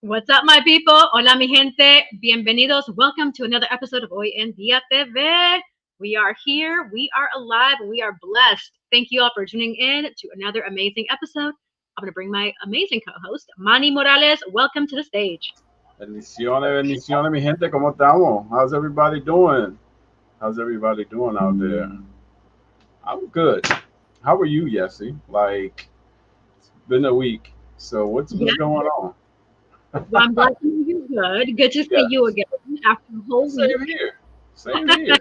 What's up, my people? Hola, mi gente. Bienvenidos. Welcome to another episode of Hoy en Día TV. We are here, we are alive, and we are blessed. Thank you all for tuning in to another amazing episode. I'm going to bring my amazing co-host, Manny Morales. Welcome to the stage. Bendiciones, bendiciones, mi gente. ¿Cómo estamos? How's everybody doing? How's everybody doing out there? I'm good. How are you, Yessie? Like, it's been a week. So what's going on? Well, I'm glad to hear you're good. Good to see Yeah. you again after a whole week. Same here. Same here.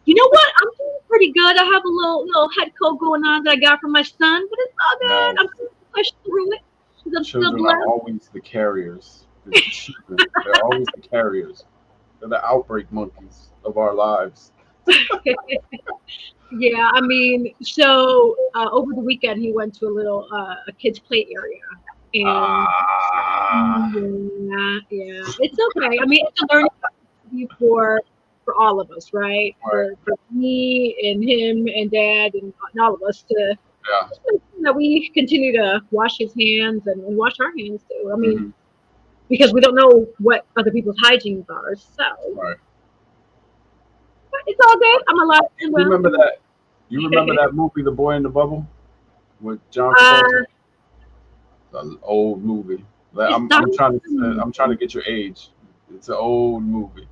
You know what? I'm doing pretty good. I have a little head cold going on that I got from my son, but it's all good. Man, I'm still pushing through it because I'm still children are blessed. always the carriers. The children, they're always the carriers. They're the outbreak monkeys of our lives. Yeah, I mean, so over the weekend he went to a kids play area, and Ah, yeah, it's okay. I mean, it's a learning opportunity for all of us, right? right. For me and him and Dad and all of us to Yeah. just make sure that we continue to wash his hands and wash our hands too. I mean, hmm because we don't know what other people's hygienes are, so Right. but it's all good. I'm alive and You well. remember that? You remember that movie, The Boy in the Bubble, with John Uh, Travolta? An old movie. Like, it's I'm not. I'm trying to I'm trying to get your age. It's an old movie,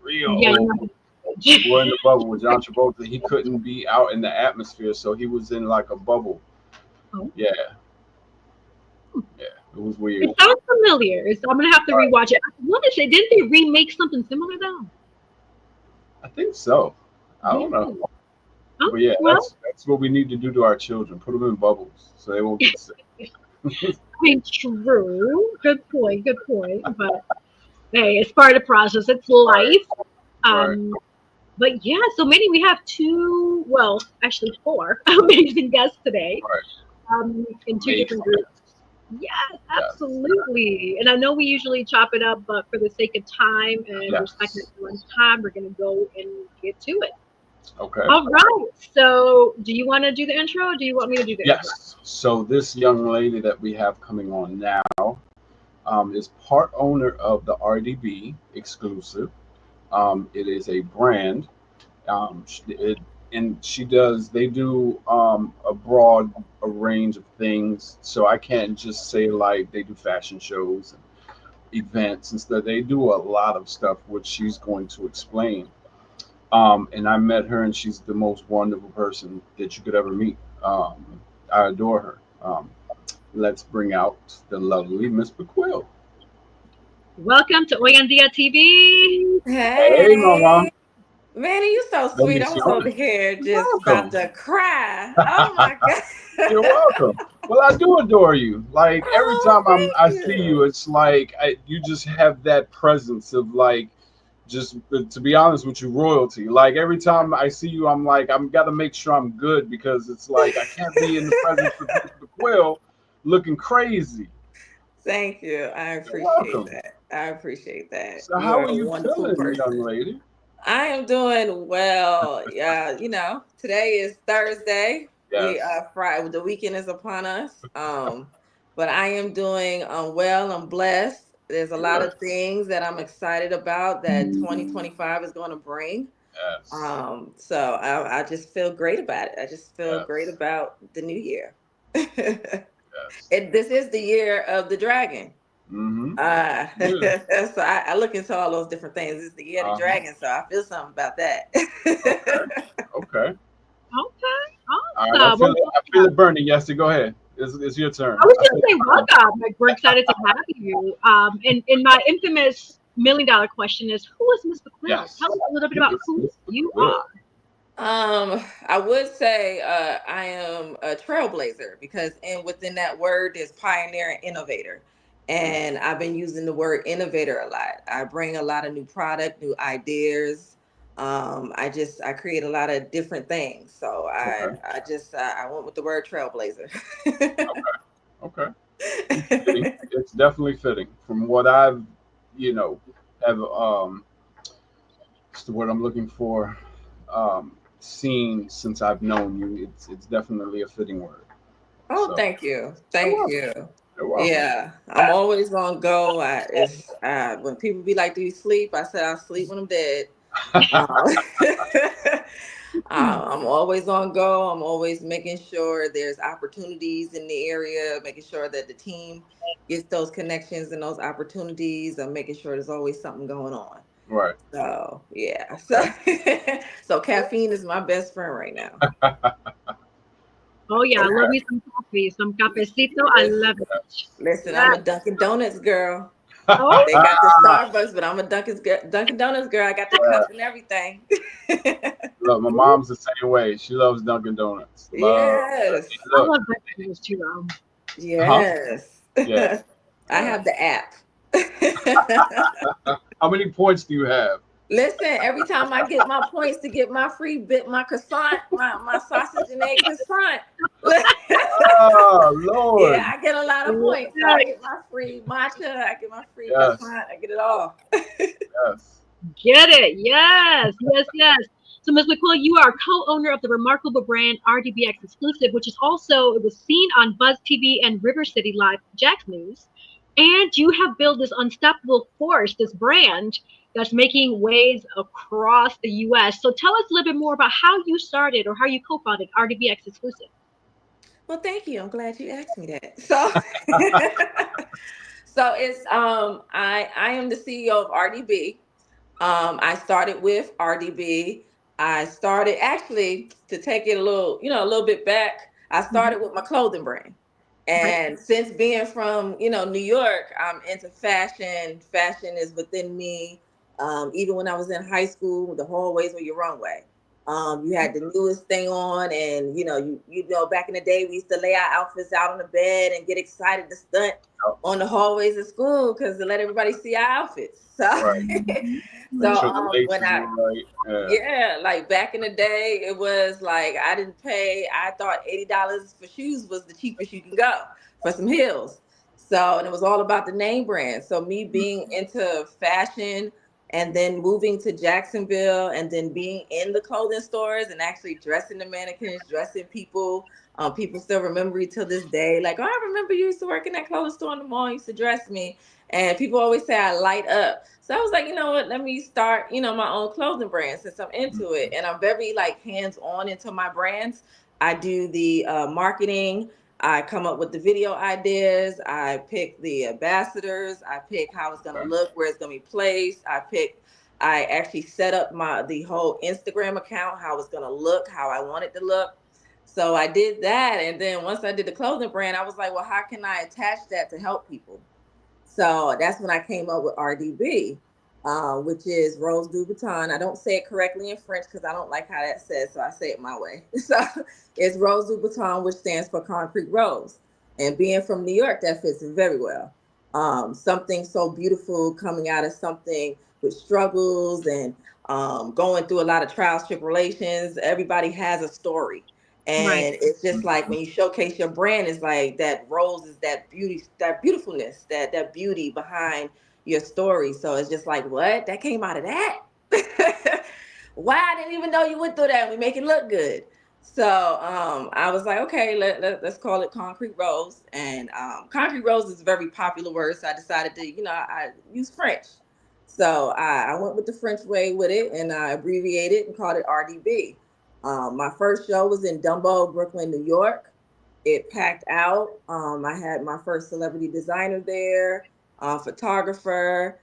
real Yeah, old. you're The not. Boy in the Bubble with John Travolta. He couldn't be out in the atmosphere, so he was in like a bubble. Oh, Yeah, yeah. It was it weird. sounds familiar. So I'm gonna have to All right. rewatch it. I want to say, didn't they remake something similar though? I think so. I Yeah. don't know, Oh, but yeah, well, that's what we need to do to our children. Put them in bubbles so they won't get sick. I mean, true. Good point. Good point. But hey, it's part of the process. It's Right, life. right, Um, but yeah, so maybe we have two, well, actually four amazing guests today. right. In two different Amazing. groups. Yes, Yes, absolutely. And I know we usually chop it up, but for the sake of time and respecting yes. everyone's time, we're gonna go and get to it. Okay. All right. So, do you want to do the intro, or do you want me to do the intro? Yes. So this young lady that we have coming on now is part owner of the RDB exclusive. It is a brand. And she does. They do a broad a range of things. So I can't just say like they do fashion shows and events and stuff. They do a lot of stuff, which she's going to explain. And I met her, and she's the most wonderful person that you could ever meet. I adore her. Let's bring out the lovely Miss Bequille. Welcome to Hoy en Dia TV. Hey, Mama. Hey, Manny, you so sweet. I was over Bendiciones. here You're just about welcome. to cry. Oh my You're God. welcome. Well, I do adore you. Like every Oh, time I thank see you, you. it's like you just have that presence of like just to be honest with you, royalty. Like every time I see you, I'm like I'm got to make sure I'm good because it's like I can't be in the presence of Miss Bequille looking crazy. Thank you. I You're appreciate welcome. that. I appreciate that. So You how are are a you wonderful feeling, young person. lady? I am doing well. Yeah, today is Thursday. We Yes. are Friday. The weekend is upon us. But I am doing well. I'm blessed. There's a lot Good. of things that I'm excited about that 2025 is going to bring. Yes. So I just feel great about it. I just feel great Yes. about the new year. And Yes. this is the year of the dragon. Mm-hmm. Uh, Yeah. so I look into all those different things. It's the year of the Uh-huh. dragon, so I feel something about that. Okay. Okay. Okay, All right. I awesome. feel Well, it. I feel it burning. Yesty, go ahead. It's your turn. I was I gonna feel say it burning. welcome. Like we're excited to have you. And my infamous $1 million question is, who is Miss McQuill? Tell us Yes. a little bit Who about is who Miss you Bequille? are. I would say I am a trailblazer because within that word is pioneer and innovator. And I've been using the word innovator a lot. I bring a lot of new product, new ideas. I create a lot of different things. So Okay. I went with the word trailblazer. Okay. Okay. It's fitting. It's definitely fitting. From what I've, you know, have what's the word I'm looking for? Seen since I've known you. It's definitely a fitting word. Oh, So thank you. you're Thank welcome. you. Wow. Yeah, I'm always gonna go. When people be like, "Do you sleep?" I say, "I'll sleep when I'm dead." Um, I'm always on go. I'm always making sure there's opportunities in the area, making sure that the team gets those connections and those opportunities. I'm making sure there's always something going on. Right. So yeah, so Okay. so caffeine is my best friend right now. Oh yeah, I love Okay. me some coffee, some cafecito. I Listen, love it. listen, I'm Yeah. a Dunkin' Donuts girl. Oh, They got the Starbucks, but I'm a Dunkin' Donuts girl. I got the Yeah. cup and everything. Look, my mom's the same way. She loves Dunkin' Donuts. Love. Yes, I Look. love breakfast too. Huh? yes. Yeah. I Yeah. have the app. How many points do you have? Listen, every time I get my points to get my free bit, my croissant, my sausage and egg croissant. Oh Yeah, Lord. I get a lot of points. So I Yes, get my free matcha, I get my free Yes. croissant, I get it all. Yes. get it. Yes, yes, yes. So, Ms. McQuill, you are co-owner of the remarkable brand RDBX Exclusive, which is also it was seen on Buzz TV and RiverCity Live Jax News. And you have built this unstoppable force, this brand that's making waves across the US. So tell us a little bit more about how you started or how you co-founded RDBX Exclusive. Well, thank you. I'm glad you asked me that. So so it's I am the CEO of RDB. I started with RDB. I started actually to take it a little, a little bit back. I Mhm. started with my clothing brand. Right. And since being from, New York, I'm into fashion. Fashion is within me. Even when I was in high school, the hallways were your runway. You had the newest thing on, and back in the day, we used to lay our outfits out on the bed and get excited to stunt Oh, on the hallways of school because to let everybody see our outfits. So, right. Mhm. Make Mhm. sure the when laces I are right. Yeah. yeah, like back in the day, it was like I didn't pay. I thought $80 for shoes was the cheapest you can go for some heels. So, and it was all about the name brand. So, me being into fashion and then moving to Jacksonville and then being in the clothing stores and actually dressing the mannequins, dressing people. People still remember me till this day. Like, oh, I remember you used to work in that clothing store in the mall. You used to dress me. And people always say I light up. So I was like, you know what? Let me start, my own clothing brand since I'm into it. And I'm very like hands on into my brands. I do the marketing. I come up with the video ideas. I pick the ambassadors. I pick how it's going to Okay. look, where it's going to be placed. I actually set up the whole Instagram account, how it's going to look, how I want it to look. So I did that. And then once I did the clothing brand, I was like, well, how can I attach that to help people? So that's when I came up with RDB, which is Rose du Baton. I don't say it correctly in French because I don't like how that says, so I say it my way. So it's Rose du Baton, which stands for Concrete Rose. And being from New York, that fits very well. Something so beautiful coming out of something with struggles and going through a lot of trials, tribulations. Everybody has a story, Right. and it's just like Mhm. when you showcase your brand, it's like that rose is that beauty, that beautifulness, that beauty behind your story. So it's just like, what? That came out of that? Why? I didn't even know you went through that. We make it look good. So I was like, okay, let's call it Concrete Rose. And Concrete Rose is a very popular word. So I decided to, I use French. So I went with the French way with it and I abbreviated it and called it RDB. My first show was in Dumbo, Brooklyn, New York. It packed out. I had my first celebrity designer there, photographer.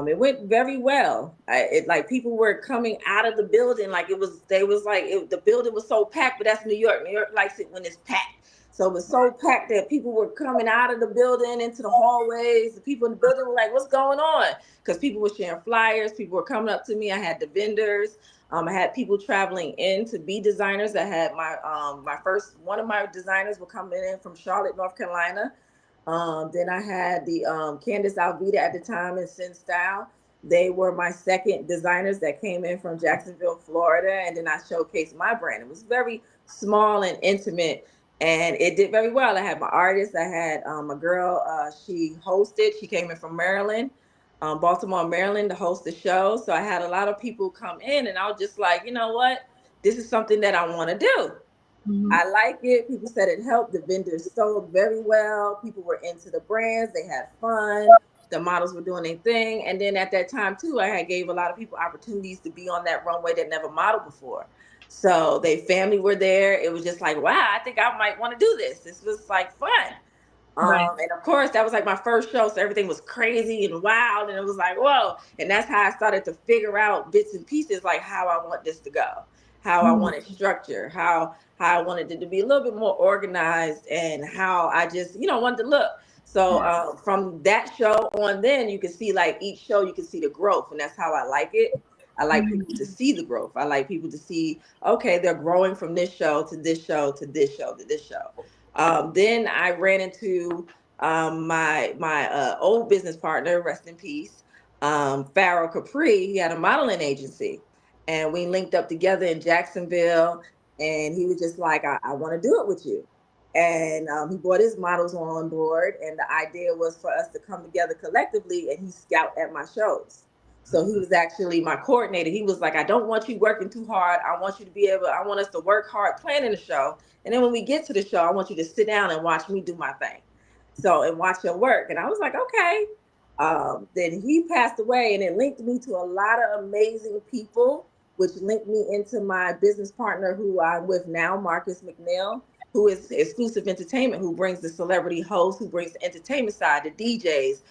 It went very well. It like people were coming out of the building like it was. They was like the building was so packed, but that's New York. New York likes it when it's packed. So it was so packed that people were coming out of the building into the hallways. The people in the building were like, "What's going on?" Because people were sharing flyers. People were coming up to me. I had the vendors. I had people traveling in to be designers. I had my first one of my designers were coming in from Charlotte, North Carolina. Then I had the Candace Alvita at the time and Sin Style. They were my second designers that came in from Jacksonville, Florida, and then I showcased my brand. It was very small and intimate, and it did very well. I had my artist. I had a girl. She hosted. She came in from Maryland, Baltimore, Maryland, to host the show. So I had a lot of people come in, and I was just like, you know what? This is something that I want to do. Mhm. I like it. People said it helped. The vendors sold very well. People were into the brands. They had fun. The models were doing their thing. And then at that time too, I had gave a lot of people opportunities to be on that runway that never modeled before. So they family were there. It was just like, wow, I think I might want to do this. This was like fun. Right. And of course, that was like my first show, so everything was crazy and wild, and it was like, whoa! And that's how I started to figure out bits and pieces, like how I want this to go, how I Mhm. wanted structure, how I wanted it to be a little bit more organized, and how I just, wanted to look. So Right. from that show on, then you can see like each show, you can see the growth, and that's how I like it. I like Mhm. people to see the growth. I like people to see, okay, they're growing from this show to this show to this show to this show. Then I ran into my old business partner, rest in peace, Farrell Capri. He had a modeling agency, and we linked up together in Jacksonville. And he was just like, "I want to do it with you." And he brought his models on board, and the idea was for us to come together collectively, and he scout at my shows. So he was actually my coordinator. He was like, "I don't want you working too hard. I want you to be able. I want us to work hard planning the show, and then when we get to the show, I want you to sit down and watch me do my thing. So, and watch your work." And I was like, okay. Then he passed away, and it linked me to a lot of amazing people, which linked me into my business partner who I'm with now, Marcus McNeil, who is Exclusive Entertainment, who brings the celebrity hosts, who brings the entertainment side, the DJs,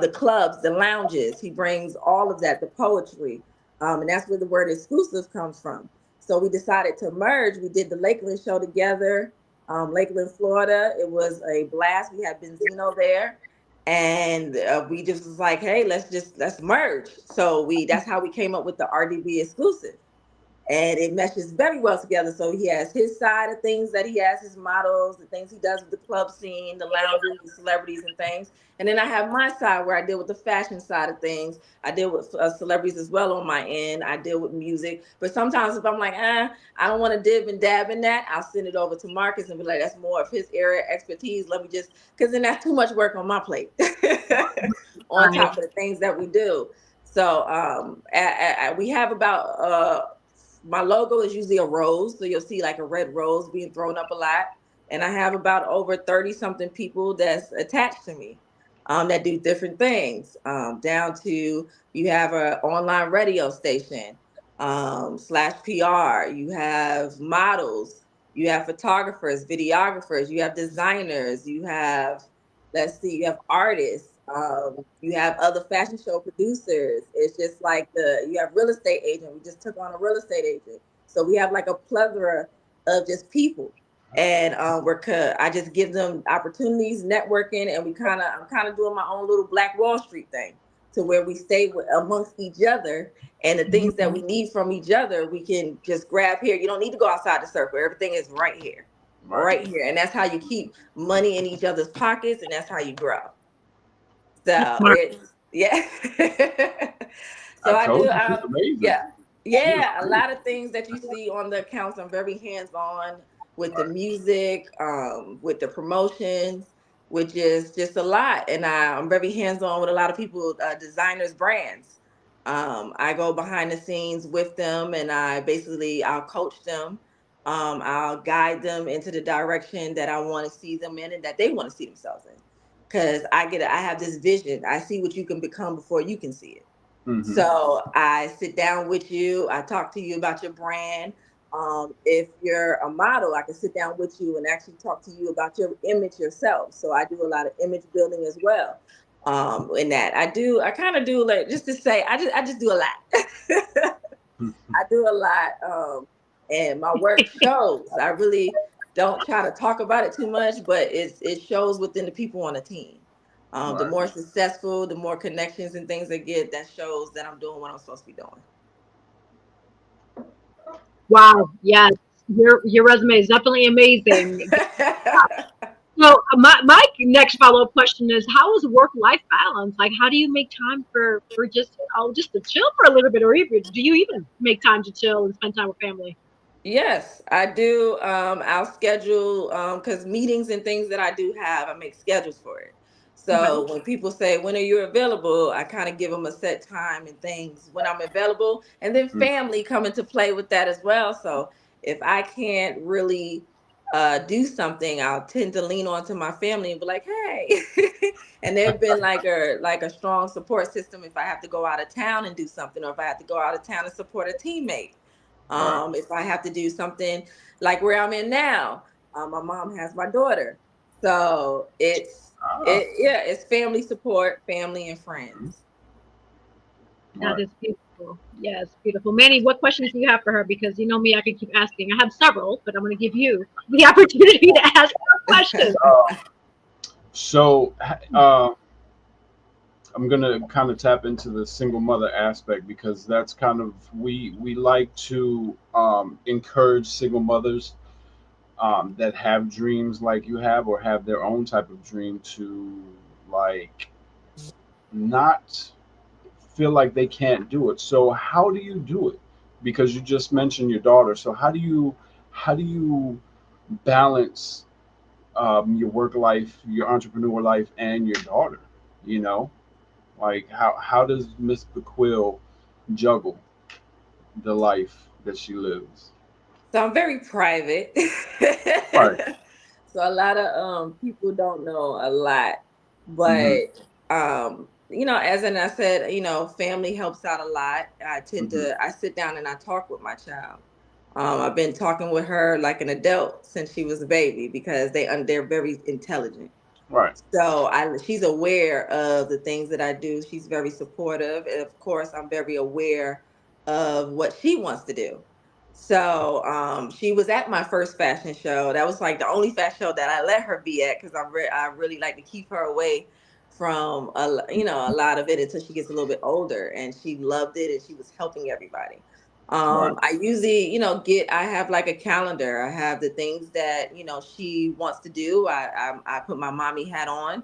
the clubs, the lounges. He brings all of that, the poetry. And that's where the word exclusive comes from. So we decided to merge. We did the Lakeland show together, Lakeland, Florida. It was a blast. We had Benzino there, and we just was like, hey, let's merge. So that's how we came up with the RDB exclusive, and it meshes very well together. So he has his side of things that he has his models, the things he does with the club scene, the lounges, the celebrities and things. And then I have my side where I deal with the fashion side of things. I deal with celebrities as well on my end. I deal with music. But sometimes if I'm like, I don't want to dib and dab in that, I'll send it over to Marcus and be like, that's more of his area expertise. Let me just, because then that's too much work on my plate on Right. top of the things that we do. So we have about my logo is usually a rose, so you'll see like a red rose being thrown up a lot. And I have about over 30 something people that's attached to me, that do different things. Down to, you have a online radio station, slash PR. You have models. You have photographers, videographers. You have designers. You have, let's see, you have artists. You have other fashion show producers. It's just like you have real estate agent. We just took on a real estate agent. So we have like a plethora of just people. And I just give them opportunities, networking, and I'm kind of doing my own little Black Wall Street thing, to where we stay amongst each other, and the things that we need from each other, we can just grab here. You don't need to go outside the circle. Everything is Right. right here. And that's how you keep money in each other's pockets, and that's how you grow. So Smart. it's, yeah. I So I do, told you she's amazing. yeah, She is yeah. A great. lot of things that you see on the accounts, I'm very hands on with the music, with the promotions, which is just a lot. And I'm very hands on with a lot of people, designers, brands. I go behind the scenes with them, and I'll coach them. I'll guide them into the direction that I want to see them in, and that they want to see themselves in, because I have this vision. I see what you can become before you can see it. Hmm. So I sit down with you. I talk to you about your brand. If you're a model, I can sit down with you and actually talk to you about your image yourself. So I do a lot of image building as well. In that I kind of do, like, just to say, I just do a lot. I do a lot, and my work shows. I really don't try to talk about it too much, but it shows within the people on the team. The Right. more successful, the more connections and things I get, that shows that I'm doing what I'm supposed to be doing. Wow. Yes. Your resume is definitely amazing. So my next follow up question is, how is work life balance? Like, how do you make time for just to chill for a little bit, or even do you even make time to chill and spend time with family? Yes, I do. I'll schedule, because meetings and things that I do have, I make schedules for it. Okay. So when people say, when are you available? I kind of give them a set time and things when I'm available. And then Mm. family come into play with that as well. So if I can't really do something, I'll tend to lean onto my family and be like, "Hey," and they've been like a strong support system if I have to go out of town and do something, or if I have to go out of town and support a teammate. Right. If I have to do something like where I'm in now, my mom has my daughter, so Ah, it's family support, family and mhm. friends. That Right. is beautiful. Yes, beautiful. Manny, what questions do you have for her? Because you know me, I could keep asking. I have several, but I'm going to give you the opportunity to ask her questions. Um, so I'm gonna kind of tap into the single mother aspect because that's kind of we like to encourage single mothers that have dreams like you have or have their own type of dream to like not feel like they can't do it. So how do you do it? Because you just mentioned your daughter. So how do you balance your work life, your entrepreneur life, and your daughter? You know, like how does Miss Bequille juggle the life that she lives? So I'm very private. Right. So a lot of people don't know a lot. Mm-hmm. But as and I said, family helps out a lot. Mm-hmm. I sit down and I talk with my child. I've been talking with her like an adult since she was a baby because they're very intelligent. Right. So she's aware of the things that I do. She's very supportive, and of course, I'm very aware of what she wants to do. So she was at my first fashion show. That was like the only fashion show that I let her be at because I really like to keep her away from a lot of it until she gets a little bit older. And she loved it, and she was helping everybody. Right. I usually, I have like a calendar. I have the things that, she wants to do. I put my mommy hat on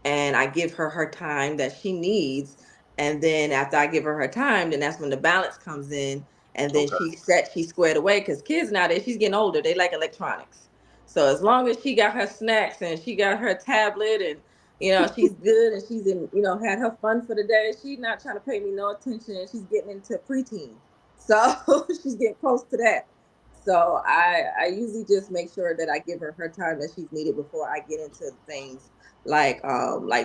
and I give her her time that she needs. And then after I give her her time, then that's when the balance comes in. And then Okay. she's squared away because kids nowadays, she's getting older. They like electronics. So as long as she got her snacks and she got her tablet and, she's good and she's had her fun for the day, she's not trying to pay me no attention. She's getting into preteen. So she's getting close to that. So I usually just make sure that I give her her time that she's needed before I get into things like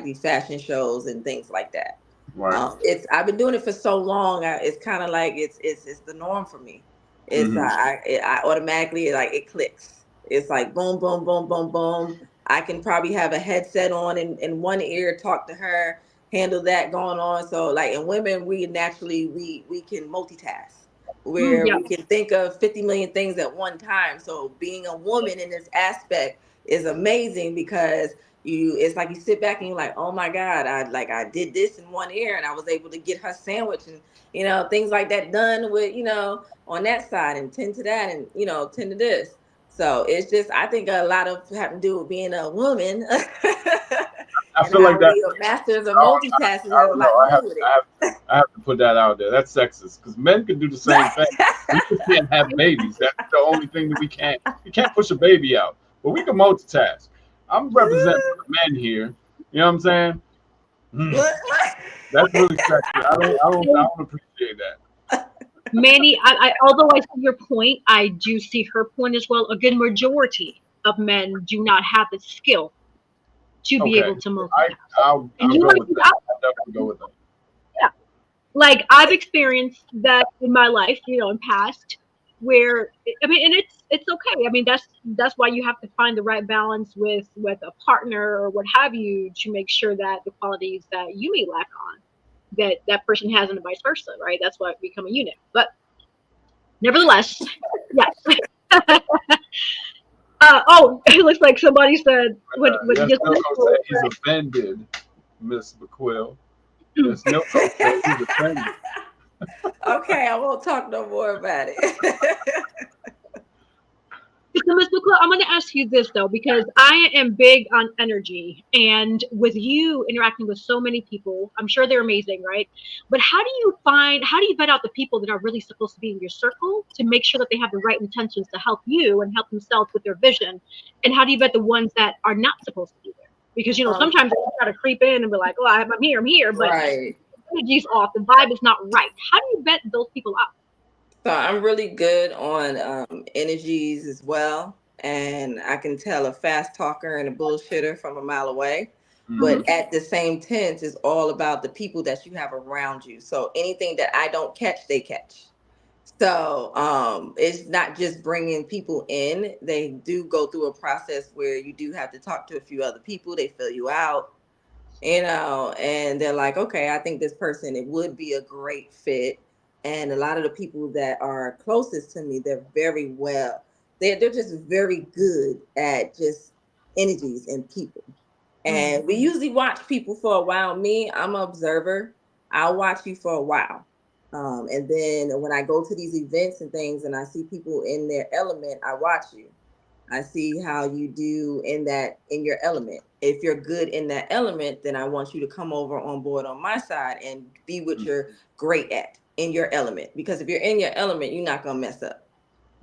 these fashion shows and things like that. Right. It's I've been doing it for so long. It's kind of like it's the norm for me. It's Mm-hmm. I automatically like it clicks. It's like boom, boom, boom, boom, boom. I can probably have a headset on in one ear, talk to her, handle that going on. So like in women, we naturally we can multitask where Yeah. we can think of 50 million things at one time. So being a woman in this aspect is amazing because it's like you sit back and you're like, oh my God, I did this in one ear and I was able to get her sandwich and things like that done with, on that side and tend to that and tend to this. So it's just I think a lot of have to do with being a woman I and feel like how that. we are masters of Oh, multitasking I has a don't know. lot to do with it. I have to put that out there. That's sexist because men can do the same thing. We just can't have babies. That's the only thing that we can't. We can't push a baby out, but we can multitask. I'm representing for the men here. You know what I'm saying? Mm, Look, that's really sexist. I don't appreciate that. Manny, although I see your point, I do see her point as well. A good majority of men do not have the skill to be Okay, able to I multitask. I'll And you go might with be that. I'll definitely go with that. yeah. Like I've experienced that in my life, in past, where I mean, and it's okay. I mean, that's why you have to find the right balance with a partner or what have you to make sure that the qualities that you may lack on that person has and vice versa, right? That's why we become a unit. But nevertheless, yes. Oh, it looks like somebody said what you Yes, just Milko said he's offended, Miss McQuill. Yes, Milko said he's offended. okay, I won't talk no more about it. So, Ms. McClure, I'm going to ask you this though, because I am big on energy, and with you interacting with so many people, I'm sure they're amazing, right? But how do you vet out the people that are really supposed to be in your circle to make sure that they have the right intentions to help you and help themselves with their vision? And how do you vet the ones that are not supposed to be there? Because um, sometimes they try to creep in and be like, "Oh, I'm here," but right. the energy's off, the vibe is not right. How do you vet those people out? So I'm really good on energies as well. and I can tell a fast talker and a bullshitter from a mile away. Mhm. But at the same tense, is all about the people that you have around you. So anything that I don't catch, they catch. So it's not just bringing people in. They do go through a process where you do have to talk to a few other people. They fill you out, and they're like, okay, I think this person, it would be a great fit. And a lot of the people that are closest to me, they're very well. They're just very good at just energies and people. And we usually watch people for a while. Me, I'm an observer. I'll watch you for a while. And then when I go to these events and things and I see people in their element, I watch you. I see how you do in your element. If you're good in that element, then I want you to come over on board on my side and be what you're great at in your element. Because if you're in your element, you're not gonna mess up.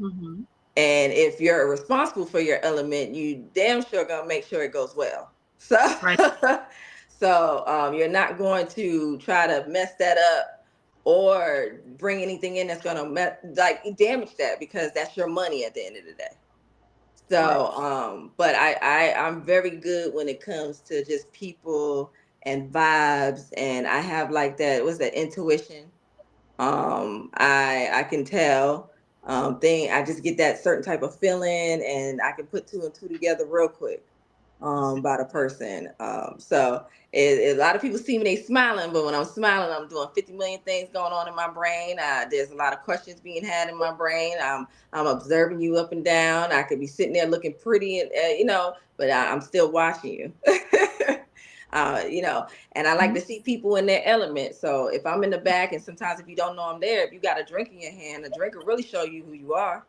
Mm-hmm. And if you're responsible for your element, you damn sure gonna make sure it goes well. So, Right. so you're not going to try to mess that up or bring anything in that's gonna damage that, because that's your money at the end of the day. So, but I'm very good when it comes to just people and vibes, and I have like that. What's that, intuition? I can tell thing. I just get that certain type of feeling, and I can put two and two together real quick about a person. So a lot of people see me, they smiling, but when I'm smiling, I'm doing 50 million things going on in my brain. There's a lot of questions being had in my brain. I'm observing you up and down. I could be sitting there looking pretty, and but I'm still watching you. And I like to see people in their element. So if I'm in the back, and sometimes if you don't know I'm there, if you got a drink in your hand, a drink will really show you who you are.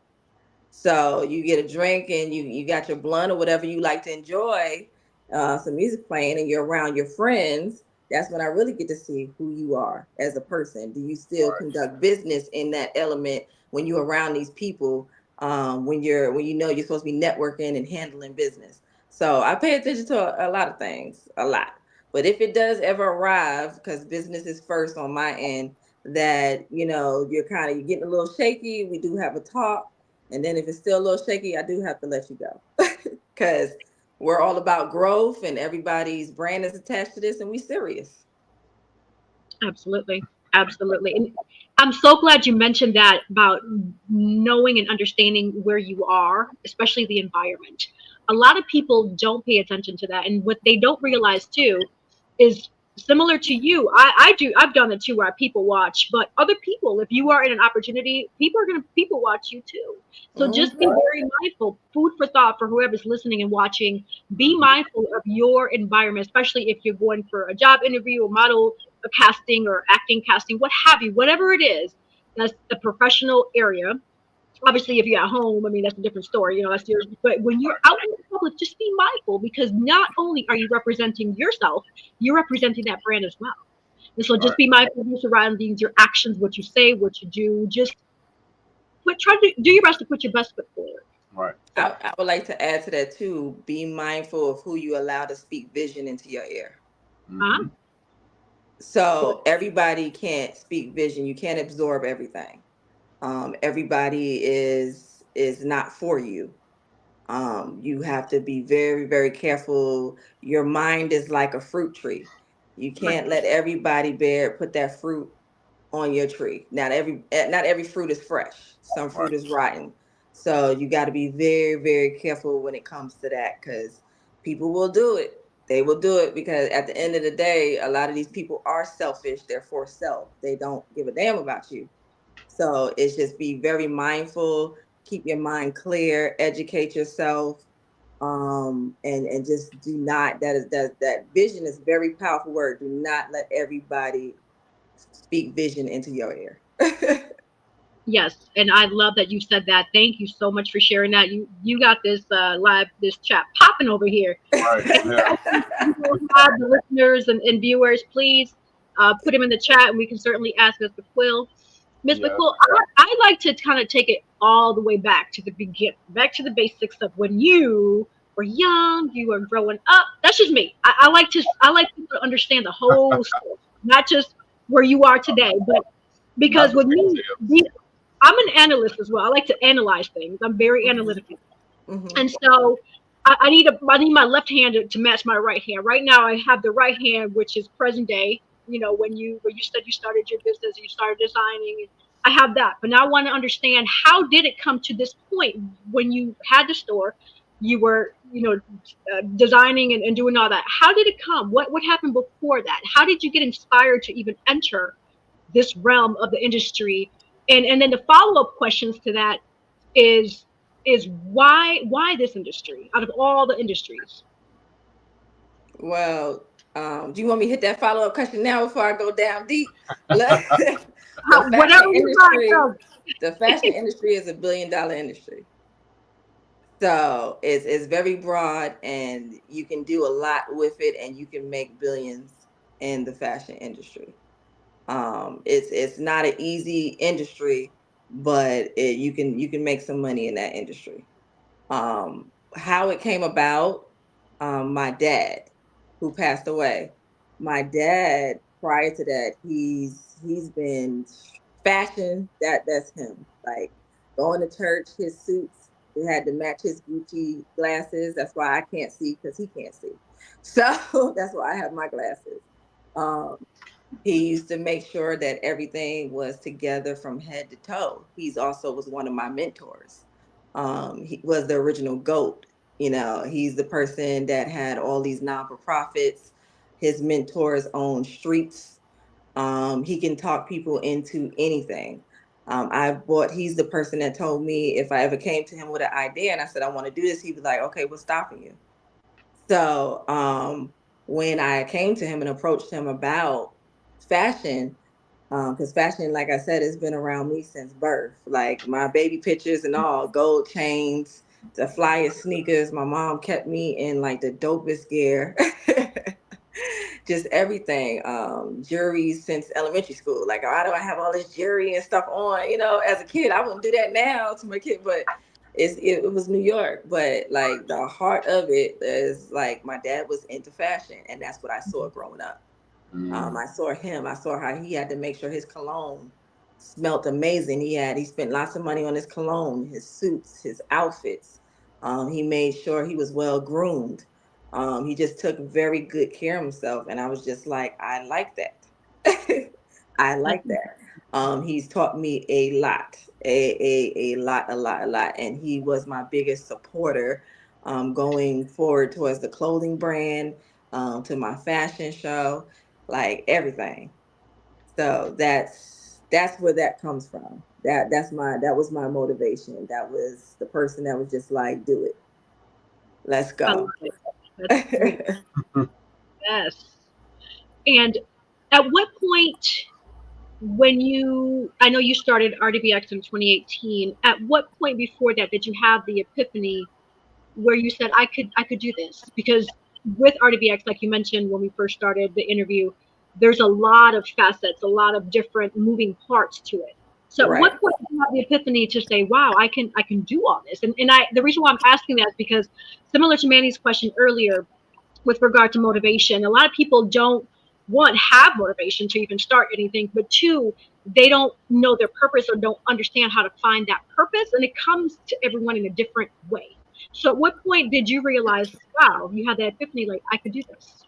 So you get a drink and you got your blunt or whatever you like to enjoy, some music playing, and you're around your friends. That's when I really get to see who you are as a person. Do you still conduct business in that element when you're around these people? When you're supposed to be networking and handling business. So I pay attention to a lot of things, a lot. But if it does ever arrive, because business is first on my end, that you're getting a little shaky, we do have a talk. And then if it's still a little shaky, I do have to let you go, because we're all about growth and everybody's brand is attached to this, and we serious. Absolutely. Absolutely. And I'm so glad you mentioned that about knowing and understanding where you are, especially the environment. A lot of people don't pay attention to that. And what they don't realize too is similar to you. I've done it too, where people watch, but other people, if you are in an opportunity, people are going to people watch you too. So just be very mindful. Food for thought for whoever's listening and watching. Be mindful of your environment, especially if you're going for a job interview, a model, a casting, or acting casting, what have you, whatever it is, that's the professional area. Obviously, if you're at home, I mean, that's a different story, that's yours. But when you're out in the public, just be mindful, because not only are you representing yourself, you're representing that brand as well. And so just be mindful of your surroundings, your actions, what you say, what you do. Just try to do your best to put your best foot forward. Right. I would like to add to that too. Be mindful of who you allow to speak vision into your ear. Uh-huh. So everybody can't speak vision. You can't absorb everything. Everybody is not for you. You have to be very, very careful. Your mind is like a fruit tree. You can't let everybody put that fruit on your tree. Not every fruit is fresh. Some fruit is rotten. So you got to be very, very careful when it comes to that, because people will do it. They will do it because at the end of the day, a lot of these people are selfish. They're for self. They don't give a damn about you. So it's just be very mindful, keep your mind clear, educate yourself, and just do not. That vision is a very powerful word. Do not let everybody speak vision into your ear. Yes, and I love that you said that. Thank you so much for sharing that. You got this this chat popping over here. Right. Yeah. You will have the listeners and viewers, please put them in the chat, and we can certainly ask Ms. Bequille. Ms. Yeah. Bequille, I like to kind of take it all the way back to the beginning, back to the basics of when you were young, you were growing up. That's just me. I like people to understand the whole story, not just where you are today, but because Not the with me, details. I'm an analyst as well. I like to analyze things. I'm very analytical. And so I need my left hand to match my right hand. Right now I have the right hand, which is present day. When you said you started your business, you started designing. I have that, but now I want to understand, how did it come to this point when you had the store, you were designing and doing all that. How did it come? What happened before that? How did you get inspired to even enter this realm of the industry? And then the follow-up questions to that is why this industry out of all the industries? Well, do you want me to hit that follow up question now before I go down deep? The Whatever fashion you got, industry, go. the fashion industry is $1 billion industry. So it's very broad, and you can do a lot with it, and you can make billions in the fashion industry. It's not an easy industry, but you can make some money in that industry. How it came about, my dad, who passed away. My dad, prior to that, he's been fashion. That's him. Like going to church, his suits. They had to match his Gucci glasses. That's why I can't see, because he can't see. So that's why I have my glasses. Um, he used to make sure that everything was together from head to toe. He's also was one of my mentors. He was the original GOAT. He's the person that had all these non-for-profits. His mentors own streets. He can talk people into anything. He's the person that told me if I ever came to him with an idea and I said, I want to do this, he'd be like, okay, what's stopping you? So when I came to him and approached him about fashion, because fashion, like I said, has been around me since birth. Like my baby pictures and all, gold chains, the flyest sneakers. My mom kept me in like the dopest gear. Just everything. Jewelry since elementary school. Like, why do I have all this jewelry and stuff on? As a kid, I wouldn't do that now to my kid, but it was New York. But like the heart of it is like my dad was into fashion, and that's what I saw growing up. I saw him. I saw how he had to make sure his cologne smelt amazing. He spent lots of money on his cologne, his suits, his outfits. He made sure he was well groomed. He just took very good care of himself, and I was just like, I like that. I like that. He's taught me a lot, a lot, a lot, a lot, and he was my biggest supporter going forward towards the clothing brand, to my fashion show, like everything. So that's where that comes from. That was my motivation. That was the person that was just like, do it. Let's I love go. it. That's beautiful. Yes. And at what point, I know you started RDBX in 2018. At what point before that did you have the epiphany where you said, I could do this? Because with RDBX, like you mentioned when we first started the interview, there's a lot of facets, a lot of different moving parts to it. So at what Right. point did you have the epiphany to say, wow, I can do all this? And the reason why I'm asking that is because, similar to Manny's question earlier with regard to motivation, a lot of people don't, one, have motivation to even start anything, but two, they don't know their purpose or don't understand how to find that purpose, and it comes to everyone in a different way. So at what point did you realize, wow, you had that epiphany, like, I could do this?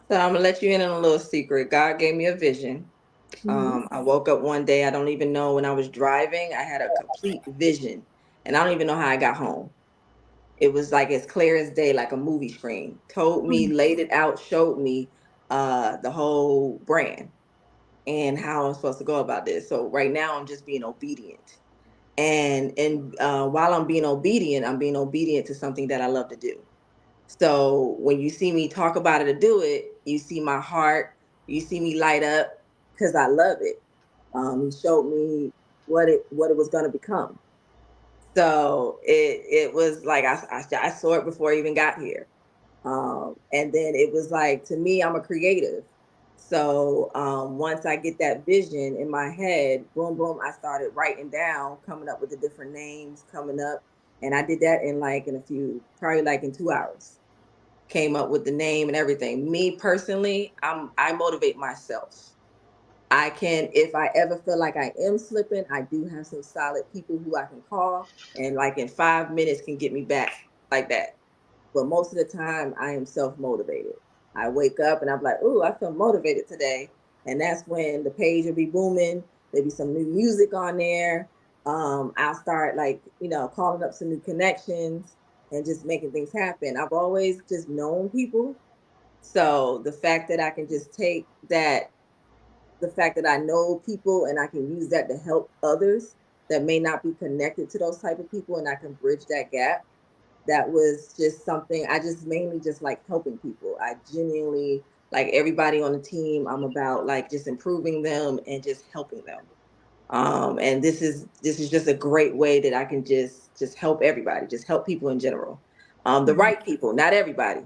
So I'm gonna let you in on a little secret. God gave me a vision. Hmm. I woke up one day. I don't even know, when I was driving, I had a complete vision, and I don't even know how I got home. It was like as clear as day, like a movie screen. Told me, laid it out, showed me the whole brand and how I'm supposed to go about this. So right now I'm just being obedient. And while I'm being obedient to something that I love to do. So when you see me talk about it or do it, you see my heart, you see me light up because I love it. He showed me what it was going to become. So it was like I saw it before I even got here. And then it was like, to me, I'm a creative. So once I get that vision in my head, boom, boom, I started writing down, coming up with the different names, coming up. And I did that in a few, probably like in 2 hours. Came up with the name and everything. Me personally, I motivate myself. I can, if I ever feel like I am slipping, I do have some solid people who I can call and like in 5 minutes can get me back like that. But most of the time, I am self motivated. I wake up and I'm like, "Ooh, I feel motivated today," and that's when the page will be booming. There'll be some new music on there. I'll start like calling up some new connections and just making things happen. I've always just known people, so the fact that I can just take that, the fact that I know people and I can use that to help others that may not be connected to those type of people, and I can bridge that gap, that was just something I just mainly just like helping people. I genuinely like everybody on the team. I'm about like just improving them and just helping them. And this is just a great way that I can just help everybody, just help people in general. The right people, not everybody,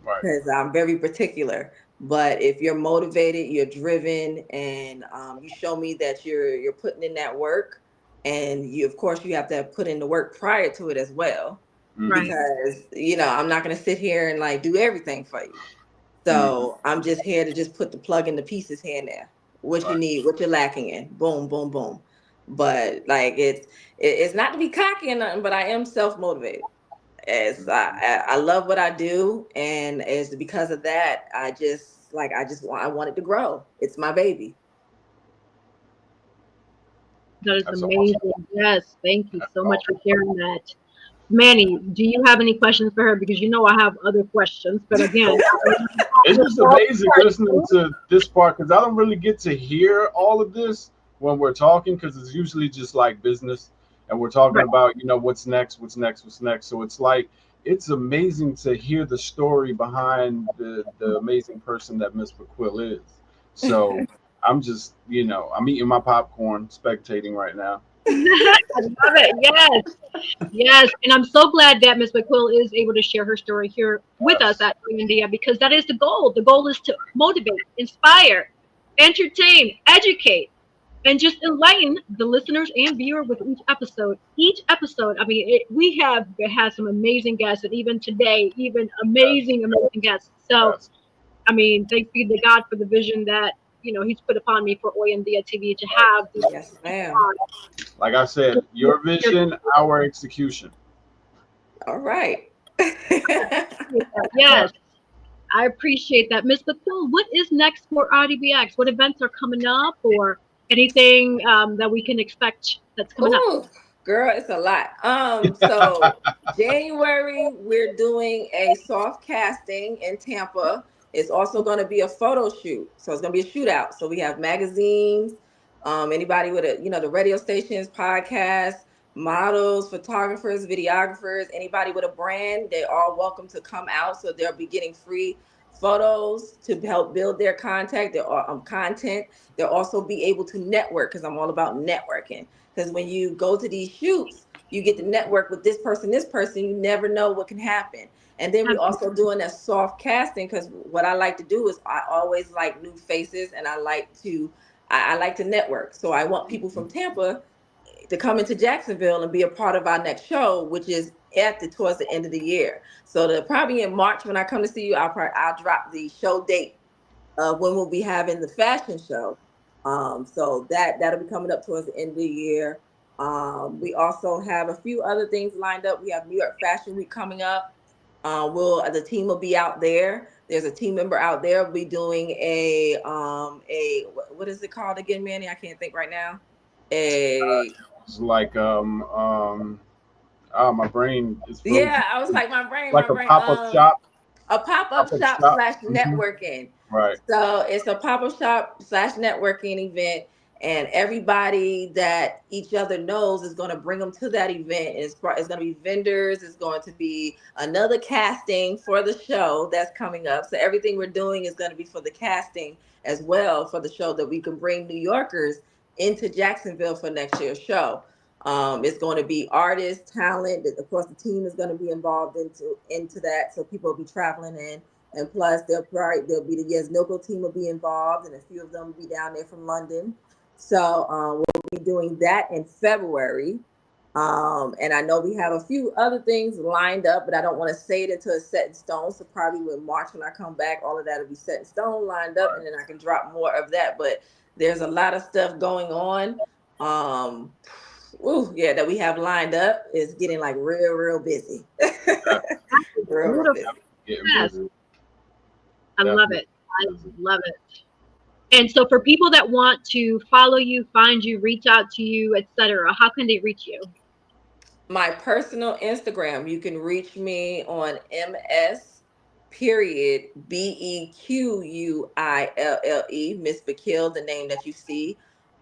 Right. because I'm very particular. But if you're motivated, you're driven, and you show me that you're putting in that work, and you of course you have to put in the work prior to it as well, Right. because I'm not going to sit here and like do everything for you. So I'm just here to just put the plug in the pieces here and there. What you Right. need, what you're lacking in, boom, boom, boom. But like it's not to be cocky or nothing, but I am self motivated. As I love what I do, and as because of that, I want it to grow. It's my baby. That is That's awesome. amazing. Yes, thank you That's so much for awesome. sharing that. Manny, do you have any questions for her? Because I have other questions, but again, It's just amazing listening to this part because I don't really get to hear all of this when we're talking because it's usually just like business and we're talking right. about, what's next, what's next, what's next. So it's like, it's amazing to hear the story behind the amazing person that Miss Bequille is. So I'm just, I'm eating my popcorn, spectating right now. I love it. Yes. Yes, and I'm so glad that Ms. McQuill is able to share her story here with us Yes. at India because that is the goal. The goal is to motivate, inspire, entertain, educate, and just enlighten the listeners and viewer with each episode. Each episode, I mean, we have had some amazing guests, and even today, even Yes. amazing guests. So, Yes. I mean, thanks be to God for the vision that He's put upon me for India TV to have these Yes, ma'am. Like I said, your vision, our execution. All right. Yeah. Yes. I appreciate that. Miss McQuill, what is next for RDBX? What events are coming up or anything that we can expect that's coming up? Ooh, girl, it's a lot. So January we're doing a soft casting in Tampa. It's also going to be a photo shoot, so it's going to be a shootout. So we have magazines, anybody with the radio stations, podcasts, models, photographers, videographers, anybody with a brand, they're all welcome to come out. So they'll be getting free photos to help build their content. They'll also be able to network because I'm all about networking. Because when you go to these shoots, you get to network with this person. You never know what can happen. And then we Absolutely. also doing a soft casting because what I like to do is I always like new faces and I like to network. So I want people from Tampa to come into Jacksonville and be a part of our next show, which is towards the end of the year. So probably in March when I come to see you, I'll drop the show date when we'll be having the fashion show. So that'll be coming up towards the end of the year. We also have a few other things lined up. We have New York Fashion Week coming up. The team will be out there. There's a team member out there. We'll be doing what is it called again, Manny? I can't think right now. A It's like my brain is frozen. Yeah, I was like Like my a brain. pop-up shop. A pop-up Pop-up shop shop. slash networking. Right. So it's a pop-up shop slash networking event, and everybody that each other knows is going to bring them to that event. It's going to be vendors. It's going to be another casting for the show that's coming up. So everything we're doing is going to be for the casting as well for the show that we can bring New Yorkers into Jacksonville for next year's show. It's going to be artists, talent. Of course, the team is going to be involved into that. So people will be traveling in, and plus there'll be the Yes Noco team will be involved, and a few of them will be down there from London. So we'll be doing that in February. And I know we have a few other things lined up, but I don't want to say it until it's set in stone. So probably with March when I come back, all of that will be set in stone, lined up, and then I can drop more of that. But There's a lot of stuff going on. That we have lined up is getting like real busy. That is real beautiful. busy. Getting Yes, busy. I love Definitely it. I busy. love it. And so for people that want to follow you, find you, reach out to you, etc., how can they reach you? My personal Instagram, you can reach me on ms period Bequille, Miss Bequille, the name that you see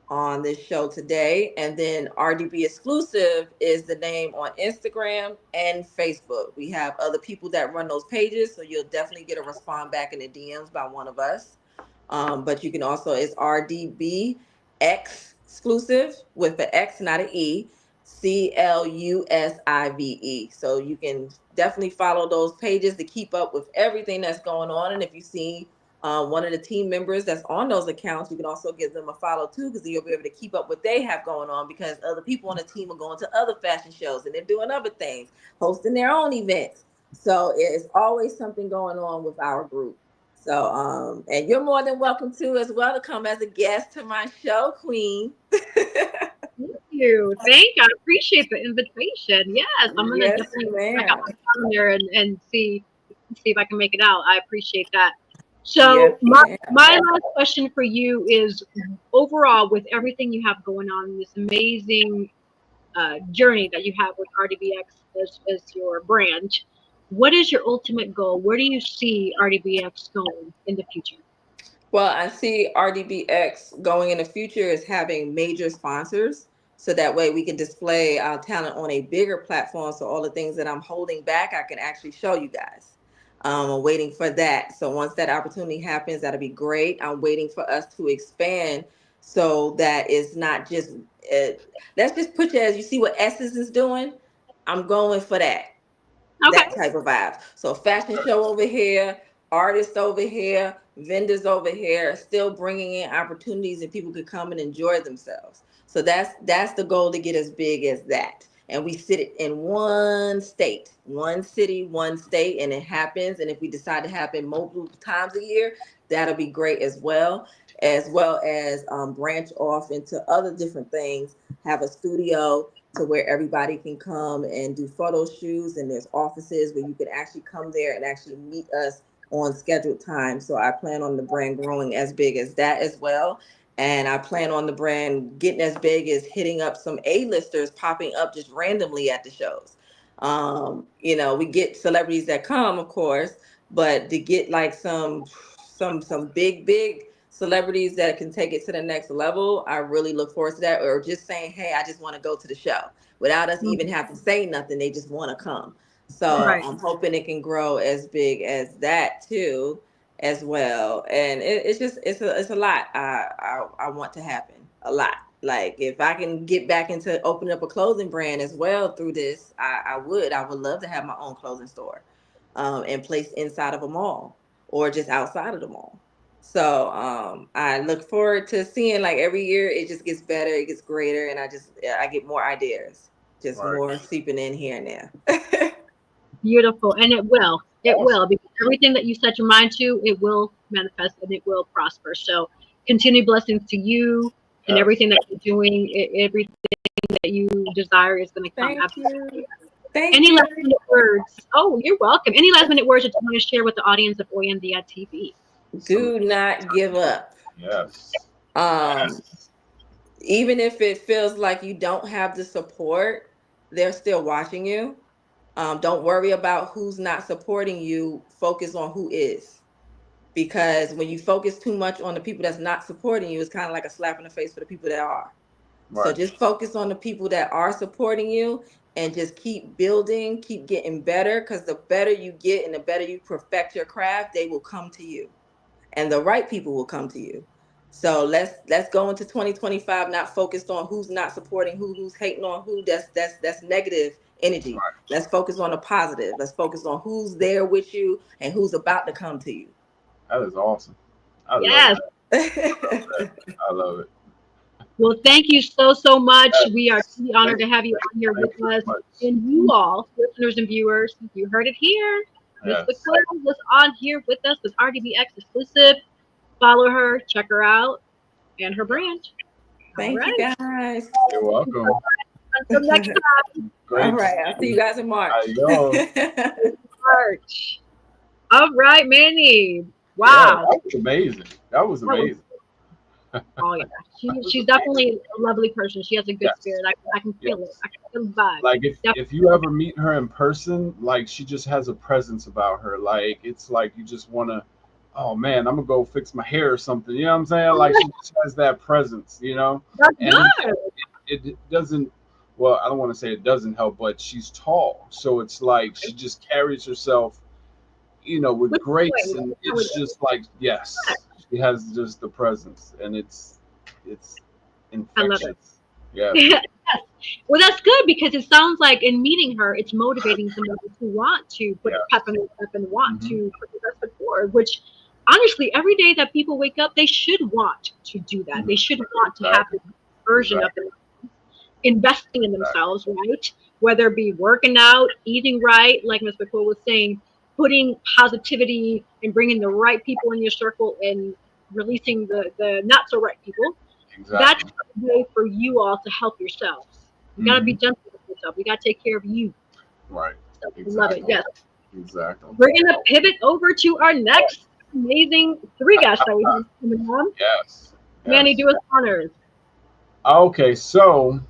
on this show today. And then RDB Exclusive is the name on Instagram and Facebook. We have other people that run those pages, so you'll definitely get a response back in the DMs by one of us. But you can also, it's RDB exclusive with the X, not an E, Clusive. So you can definitely follow those pages to keep up with everything that's going on. And if you see one of the team members that's on those accounts, you can also give them a follow too, because you'll be able to keep up what they have going on, because other people on the team are going to other fashion shows and they're doing other things, hosting their own events. So it's always something going on with our group. So, and you're more than welcome to as well to come as a guest to my show, Queen. Thank you. I appreciate the invitation. Yes, I'm gonna Yes, definitely check out ma'am. my calendar and see if I can make it out. I appreciate that. Yes, So my ma'am. my last question for you is, overall, with everything you have going on, this amazing journey that you have with RDBX as your brand, what is your ultimate goal? Where do you see RDBX going in the future? Well, I see RDBX going in the future is having major sponsors. So that way we can display our talent on a bigger platform. So all the things that I'm holding back, I can actually show you guys. I'm waiting for that. So once that opportunity happens, that'll be great. I'm waiting for us to expand so that it's not just, uh, let's just put you as you see what Essence is doing. I'm going for that. Okay. That type of vibe. So fashion show over here, artists over here, vendors over here, still bringing in opportunities and people could come and enjoy themselves. So that's the goal, to get as big as that. And we sit it in one state, one city, one state, and it happens. And if we decide to happen multiple times a year, that'll be great as well as branch off into other different things. Have a studio to where everybody can come and do photo shoots, and there's offices where you can actually come there and actually meet us on scheduled time. So I plan on the brand growing as big as that as well. And I plan on the brand getting as big as hitting up some A-listers popping up just randomly at the shows. We get celebrities that come, of course, but to get like some big celebrities that can take it to the next level, I really look forward to that. Or just saying, hey, I just want to go to the show without us even having to say nothing. They just want to come. So Right. I'm hoping it can grow as big as that too, as well. And it's just it's a lot. I want to happen a lot. Like if I can get back into opening up a clothing brand as well through this, I would love to have my own clothing store, and placed inside of a mall or just outside of the mall. So I look forward to seeing, like, every year it just gets better, it gets greater, and I get more ideas, just Right. more seeping in here and there. Beautiful. And it will. It Awesome. will, because everything that you set your mind to, it will manifest and it will prosper. So continue blessings to you and Yes. everything that you're doing. Everything that you desire is going to come. Thank Absolutely. you. Thank Any you. last minute words? Oh, you're welcome. Any last minute words that you want to share with the audience of Oyandia TV? Do not give up. Yes. Um, Yes. Even if it feels like you don't have the support, they're still watching you. Don't worry about who's not supporting you. Focus on who is. Because when you focus too much on the people that's not supporting you, it's kind of like a slap in the face for the people that are. So Right. just focus on the people that are supporting you, and just keep building, keep getting better, because the better you get and the better you perfect your craft, they will come to you, and the right people will come to you. So let's go into 2025 not focused on who's not supporting who's hating on who. That's negative energy. Right. Let's focus on the positive. Let's focus on who's there with you and who's about to come to you. That is awesome. I love Yes. that. I love it. Well, thank you so much. Yes. We are truly honored Thank to have you on here Thank with you us. so much. And you all, listeners and viewers, you heard it here. Miss Yes. McClure was on here with us with RDBX Exclusive. Follow her, check her out, and her brand. Thank you, guys. You're welcome. Until next time. Great. All right, I'll see you guys in March. March. All right, Manny. Wow. Yeah, that was amazing. That was amazing. Oh yeah, she's definitely a lovely person. She has a good spirit. I can feel it. I can feel the vibe. Like if you ever meet her in person, like she just has a presence about her. Like it's like you just want to, oh man, I'm gonna go fix my hair or something. You know what I'm saying? Like she just has that presence, you know. That's and good. it doesn't. Well, I don't want to say it doesn't help, but she's tall, so it's like she just carries herself, you know, with grace, and it's just like yes, she has just the presence, and it's infectious. Yeah. Yes. Well, that's good because it sounds like in meeting her, it's motivating somebody to want to put a pep in their step and want to put their best foot forward. Which, honestly, every day that people wake up, they should want to do that. They should want to have this version of them investing in themselves, right? Whether it be working out, eating right, like Ms. Bequille was saying, putting positivity and bringing the right people in your circle and releasing the not so right people. Exactly. That's a way for you all to help yourselves. You got to be gentle with yourself. You got to take care of you. Right. So, love it. Yes. Exactly. We're going to pivot over to our next amazing three guests that we have coming on. Yes. Manny, do us honors. Okay, so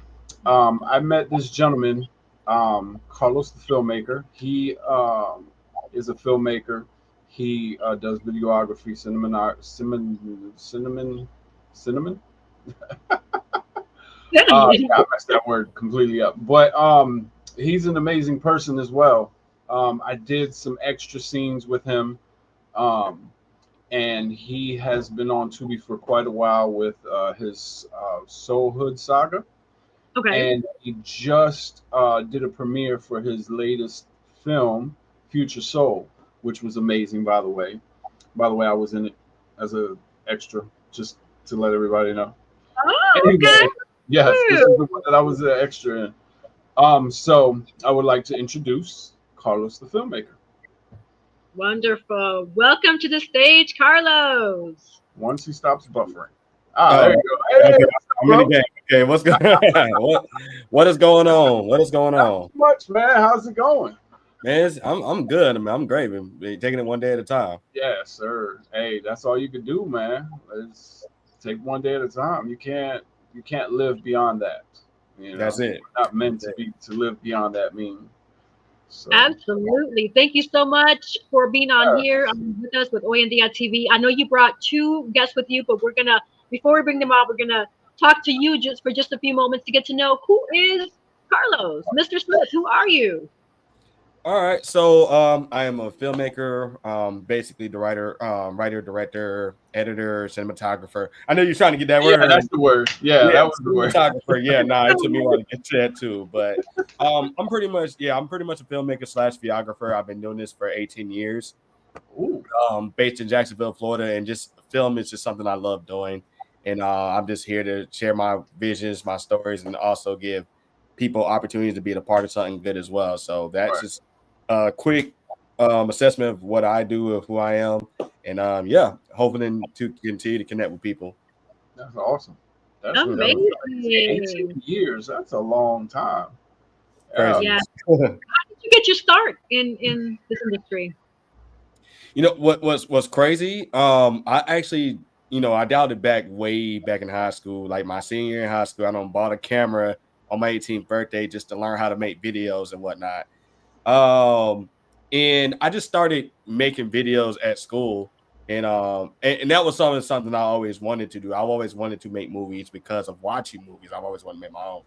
I met this gentleman, Carlos the filmmaker. He is a filmmaker. He does videography, cinnamon. I messed that word completely up. But he's an amazing person as well. I did some extra scenes with him. And he has been on Tubi for quite a while with his Soulhood Saga. Okay. And he just did a premiere for his latest film, Future Soul, which was amazing, by the way. By the way, I was in it as an extra, just to let everybody know. Oh, Anyway, okay. yes, this is the one that I was an extra in. So I would like to introduce Carlos the filmmaker. Wonderful. Welcome to the stage, Carlos. Once he stops buffering. There you go. Hey, okay. I'm in the game. Okay, what's going on? What is going on? What is going on? Not much, man. How's it going? Man, I'm good. I mean, I'm great. We're taking it one day at a time. Yes, sir. Hey, that's all you can do, man. Let's take one day at a time. You can't live beyond that. You know? That's it. We're not meant to live beyond that mean. So. Absolutely. Thank you so much for being on here with us with Oyendia TV. I know you brought two guests with you, but before we bring them out, we're gonna talk to you just for just a few moments to get to know who is Carlos, Mr. Smith. Who are you? All right, so I am a filmmaker, basically the writer, director, editor, cinematographer. I know you're trying to get that word. Yeah, that's the word. Yeah, that was the word. Cinematographer. Yeah, it took me a while to get to that too. But I'm pretty much a filmmaker / videographer. I've been doing this for 18 years. Ooh. Based in Jacksonville, Florida, and just film is just something I love doing. And I'm just here to share my visions, my stories, and also give people opportunities to be a part of something good as well. So that's just a quick assessment of what I do, of who I am, and hoping to continue to connect with people. That's awesome. That's amazing. 18 years. That's a long time. Crazy. Yeah. How did you get your start in this industry? You know what was crazy? I actually, I dialed it back way back in high school, like my senior year in high school. I bought a camera on my 18th birthday just to learn how to make videos and whatnot. And I just started making videos at school, and that was something I always wanted to do. I've always wanted to make movies because of watching movies. I've always wanted to make my own.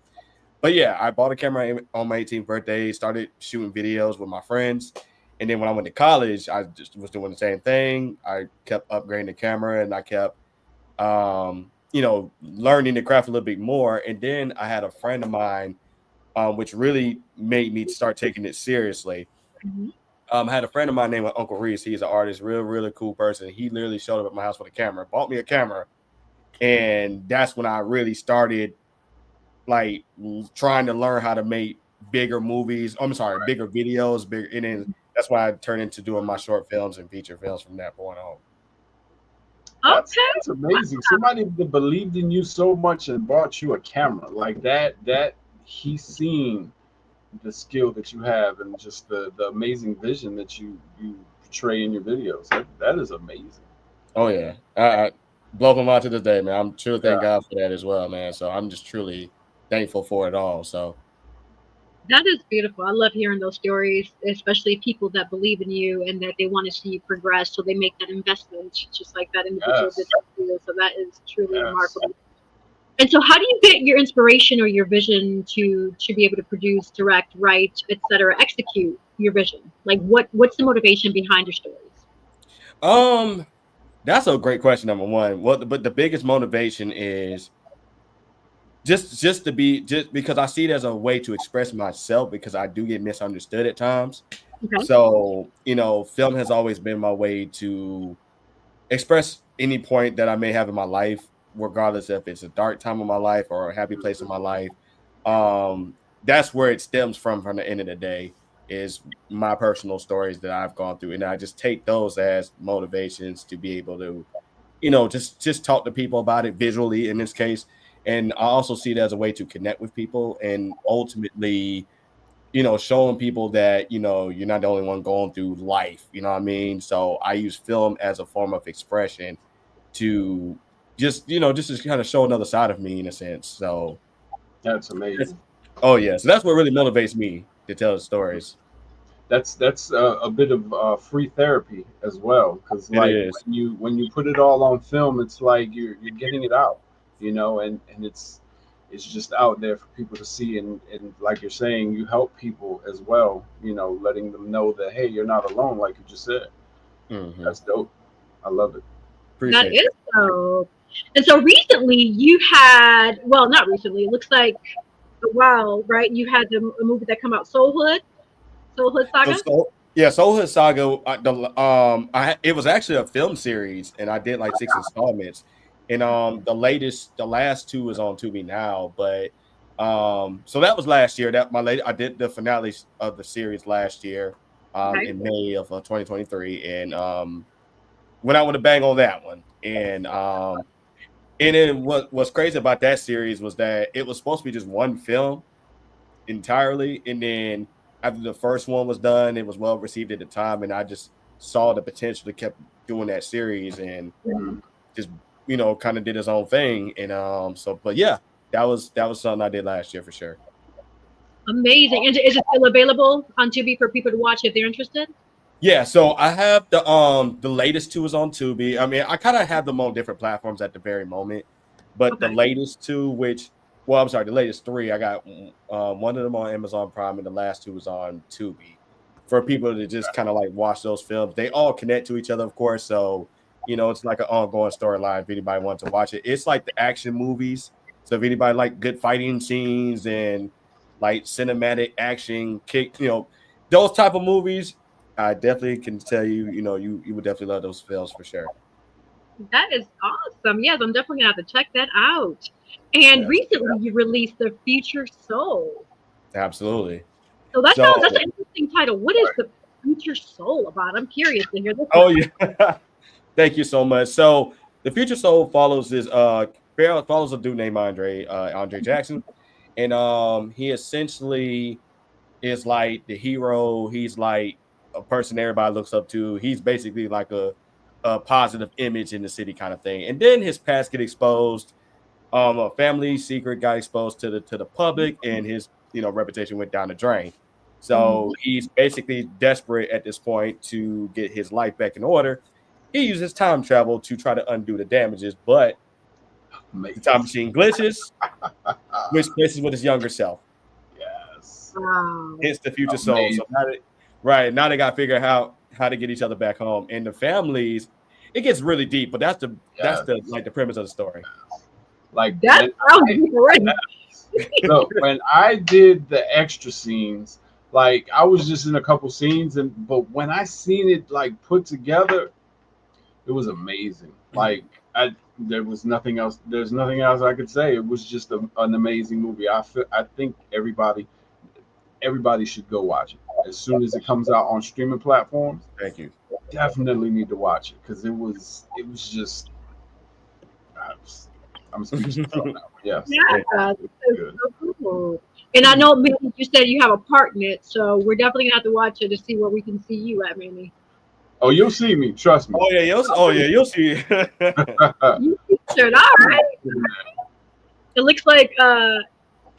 But yeah, I bought a camera on my 18th birthday, started shooting videos with my friends. And then when I went to college, I just was doing the same thing. I kept upgrading the camera, and I kept, learning the craft a little bit more. And then I had a friend of mine, which really made me start taking it seriously. Mm-hmm. I had a friend of mine named Uncle Reese. He's an artist, really cool person. He literally showed up at my house with a camera, bought me a camera. And that's when I really started like trying to learn how to make bigger movies. Bigger videos, and then that's why I turned into doing my short films and feature films from that point on. That's amazing. Somebody that believed in you so much and bought you a camera like that. That he's seen the skill that you have and just the amazing vision that you portray in your videos. That is amazing. Oh yeah, I blow my mind to this day, man. I'm sure Yeah. thank God for that as well, man. So I'm just truly thankful for it all. So That is beautiful. I love hearing those stories, especially people that believe in you and that they want to see you progress, so they make that investment, just like that individual did Yes. for you. So that is truly Yes. remarkable. And so, how do you get your inspiration or your vision to be able to produce, direct, write, etc., execute your vision? Like, what's the motivation behind your stories? um, that's a great question. Number one, but the biggest motivation is just to be just because I see it as a way to express myself because I do get misunderstood at times. Okay. So, film has always been my way to express any point that I may have in my life, regardless if it's a dark time of my life or a happy place in my life. That's where it stems from the end of the day is my personal stories that I've gone through. And I just take those as motivations to be able to, just talk to people about it visually in this case. And I also see it as a way to connect with people and ultimately showing people that, you're not the only one going through life, you know what I mean? So I use film as a form of expression to just to kind of show another side of me in a sense. So That's amazing. oh yeah, so that's what really motivates me to tell the stories. That's a bit of free therapy as well, because It like is. when you put it all on film, it's like you're getting it out, and it's just out there for people to see, and like you're saying, you help people as well, letting them know that hey, you're not alone, like you just said. Hmm. That's dope. I love it. That Appreciate is you. so. And so recently you had, well, not recently, it looks like a while, right? You had a movie that come out, Soul Hood So, Saga. so yeah, Soul Hood Saga. It was actually a film series, and I did like 6 installments. And the last two is on Tubi now. But so that was last year. I did the finale of the series last year, Okay. in May of 2023, and went out with a bang on that one. And then what's crazy about that series was that it was supposed to be just one film entirely. And then after the first one was done, it was well received at the time, and I just saw the potential to keep doing that series and Mhm. just kind of did his own thing. And but yeah, that was something I did last year for sure. Amazing. Is it still available on Tubi for people to watch if they're interested? Yeah, so I have the latest two is on Tubi. I mean, I kind of have them on different platforms at the very moment, but the Okay. latest two, I'm sorry, the latest three, I got one of them on Amazon Prime, and the last two is on Tubi for people to just kind of like watch those films. They all connect to each other, of course, so it's like an ongoing storyline. If anybody wants to watch it, it's like the action movies. So if anybody like good fighting scenes and like cinematic action kick, those type of movies I definitely can tell you, you would definitely love those films for sure. That is awesome. Yes, I'm definitely gonna have to check that out. And Yeah, recently you released The Future Soul. absolutely. So that's So, an interesting title. What is The Future Soul about? I'm curious to hear this oh one. yeah, thank you so much. So, the Future Soul follows a dude named Andre Jackson, and he essentially is like the hero. He's like a person everybody looks up to. He's basically like a positive image in the city kind of thing. And then his past get exposed. A family secret got exposed to the public, and his reputation went down the drain. Mhm. So he's basically desperate at this point to get his life back in order. He uses time travel to try to undo the damages, but the time Amazing. machine glitches, which places with his younger self. Yes. Wow. Hence the future soul. Amazing. So now they got to figure out how to get each other back home. And the families, it gets really deep, but that's Yes. the like the premise of the story. Like That when sounds I great. look, when I did the extra scenes, like I was just in a couple scenes, but when I seen it like put together, it was amazing. Like there was nothing else. There's nothing else I could say. It was just an amazing movie. I think everybody should go watch it as soon as it comes out on streaming platforms. Thank you. Definitely need to watch it because it was just I'm speechless on that one. Yes. Yeah, that's Good. so cool. And I know, Manny, you said you have a part in it, so we're definitely gonna have to watch it to see where we can see you at, Manny. Oh, you'll see me. Trust me. You'll see. You should. All right. It looks like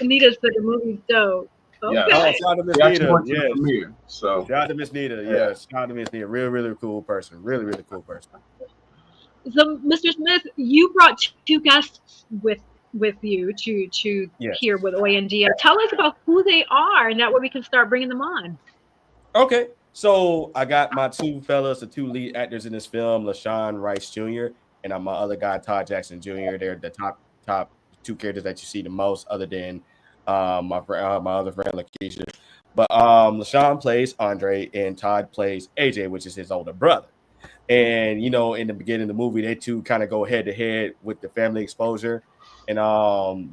Anita said the movie's dope. Yeah. Okay. Oh, shout out to Miss They actually Nita. went to the Yes. premiere. So Shout out to Miss Nita. Yeah. Yes. Shout out to Miss Nita. Really cool person. Really cool person. So, Mr. Smith, you brought two guests with you to Yes. here with Oyendia. Tell us about who they are, and that way we can start bringing them on. Okay. So I got my two fellas, the two lead actors in this film, LaShawn Rice Jr. and my other guy, Todd Jackson Jr. They're the top two characters that you see the most, other than my other friend Lakeisha. But LaShawn plays Andre and Todd plays AJ, which is his older brother. And in the beginning of the movie, they two kind of go head to head with the family exposure. And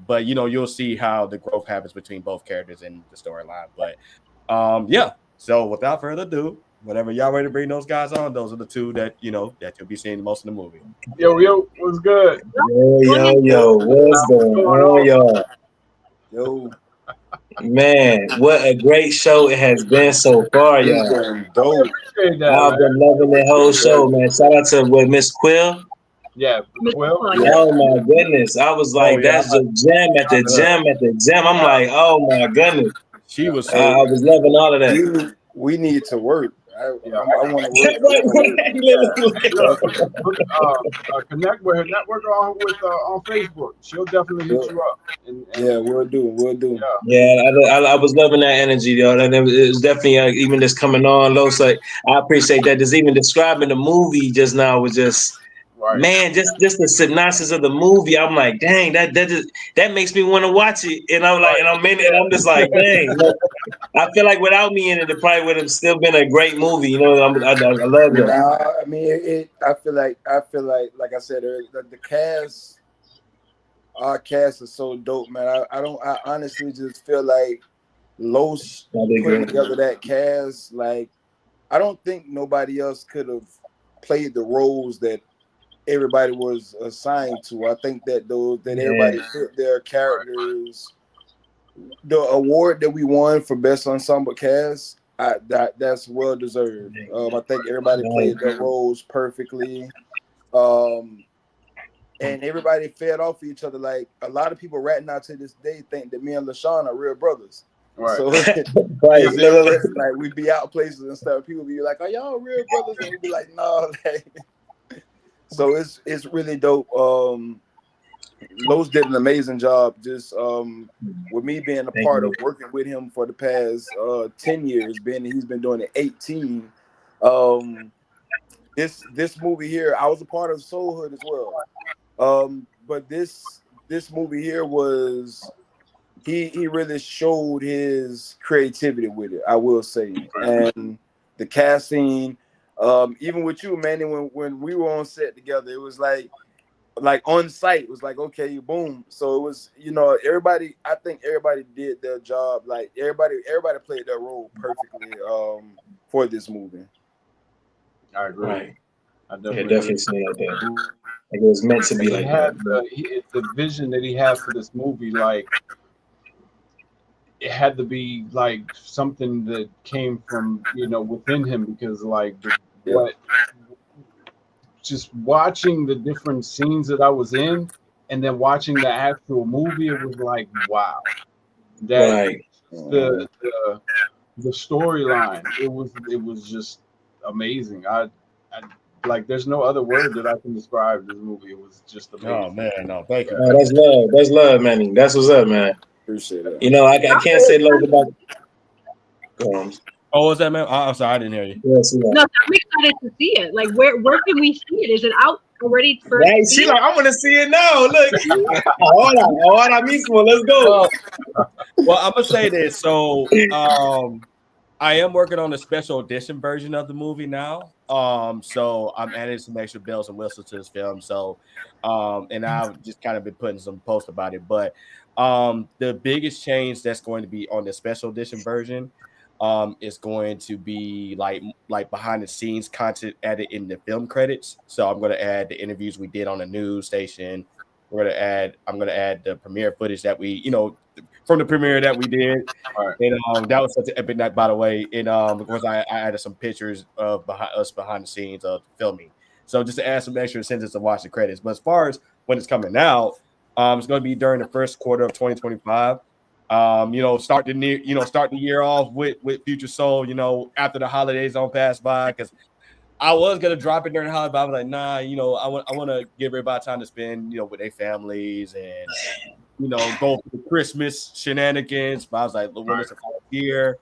but you'll see how the growth happens between both characters in the storyline. But yeah. So without further ado, whenever y'all ready to bring those guys on, those are the two that that you'll be seeing the most in the movie. yo, what's good? Yo, what's going on, y'all? Yo, Man, what a great show it has been so far, it's y'all. going dope. Appreciate that, I've man. been loving the whole show, man. Shout out to Miss Quill. Yeah, Miss well, Quill, yeah. Oh my goodness. I was like, that's just gem at the gem at the gem. I'm like, oh my goodness. She was I was loving all of that. We need to work. I want to work. Connect with her, network on Facebook. She'll definitely hit you up. And Yeah, we'll do. Yeah, I was loving that energy, yo. And it was definitely even just coming on, Los. Like, I appreciate that. Just even describing the movie just now was just, Right. man, just the synopsis of the movie. I'm like, dang, that makes me want to watch it. And I'm like, and I'm in it, and I'm just like, dang. Look, I feel like without me in it, it probably would have still been a great movie. You know, I love it. Nah, I mean, I feel like I said earlier, the cast. Our cast is so dope, man. I honestly just feel like Los putting together that cast. Like, I don't think nobody else could have played the roles that everybody was assigned to. I think that everybody fit their characters. The award that we won for best ensemble cast, that's well deserved. I think everybody played their roles perfectly. And everybody fed off each other. Like, a lot of people right now to this day think that me and LaShawn are real brothers. Right. So like, we be out places and stuff. People be like, "Are y'all real brothers?" And we be like, "No." Like, so it's really dope. Los did an amazing job. Just with me being a part of working with him for the past 10 years, he's been doing it 18. This movie here, I was a part of Soul Hood as well. But this movie here was he really showed his creativity with it, I will say. And the casting, even with you, Manny, when we were on set together, it was like on site, it was like, okay, boom. So it was, everybody, I think everybody did their job. Like, everybody played their role perfectly for this movie. I agree. Right. I definitely see like that. Like, it was meant to be like that. The vision that he had for this movie, like, it had to be like something that came from within him, because like just watching the different scenes that I was in, and then watching the actual movie, it was like, wow, that the storyline, it was just amazing. I like, there's no other word that I can describe this movie. It was just amazing. Oh man, no, thank you. That's love, Manny. That's what's up, man. Appreciate it. I can't say love about. Oh, was that, man? I'm sorry, I didn't hear you. Yes, No, I'm excited to see it. Like, where can we see it? Is it out already? Right, she like, I want to see it now. Look, ahora mismo, let's go. Well, I'm gonna say this. So, I am working on a special edition version of the movie now. So I'm adding some extra bells and whistles to this film. So, and I've just kind of been putting some posts about it. But the biggest change that's going to be on the special edition version is going to be like behind the scenes content added in the film credits. So I'm going to add the interviews we did on the news station. I'm going to add the premiere footage that we, from the premiere that we did. Right. And that was such an epic night, by the way. And of course, I added some pictures of behind the scenes of filming. So just to add some extra incentives to watch the credits. But as far as when it's coming out, it's going to be during the first quarter of 2025. Start the year off with Future Soul, after the holidays don't pass by, because I was gonna drop it during the holiday, but I was like, nah, I want to give everybody time to spend, with their families and go for the Christmas shenanigans. But I was like, well, listen, for a year,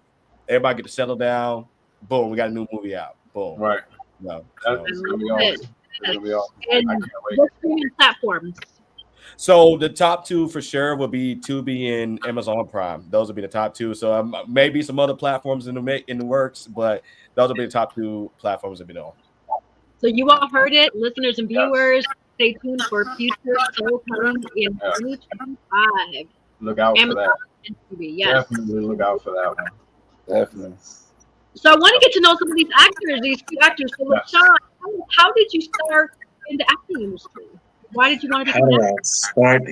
everybody get to settle down. Boom, we got a new movie out. Boom. Right. No, it's gonna be awesome. It's gonna be awesome. And I can't wait. what streaming platforms? So the top two for sure will be Tubi and Amazon Prime. Those will be the top two. So maybe some other platforms in the works, but those will be the top two platforms to be on. So you all heard it, listeners and viewers. Stay tuned for Future Soul coming in 2025. Look out for that. And Tubi, yes. Definitely look out for that one. Definitely. So I want to get to know some of these actors, these two actors. So Sean, how did you start in the acting industry? Why did you want to become an actor? Start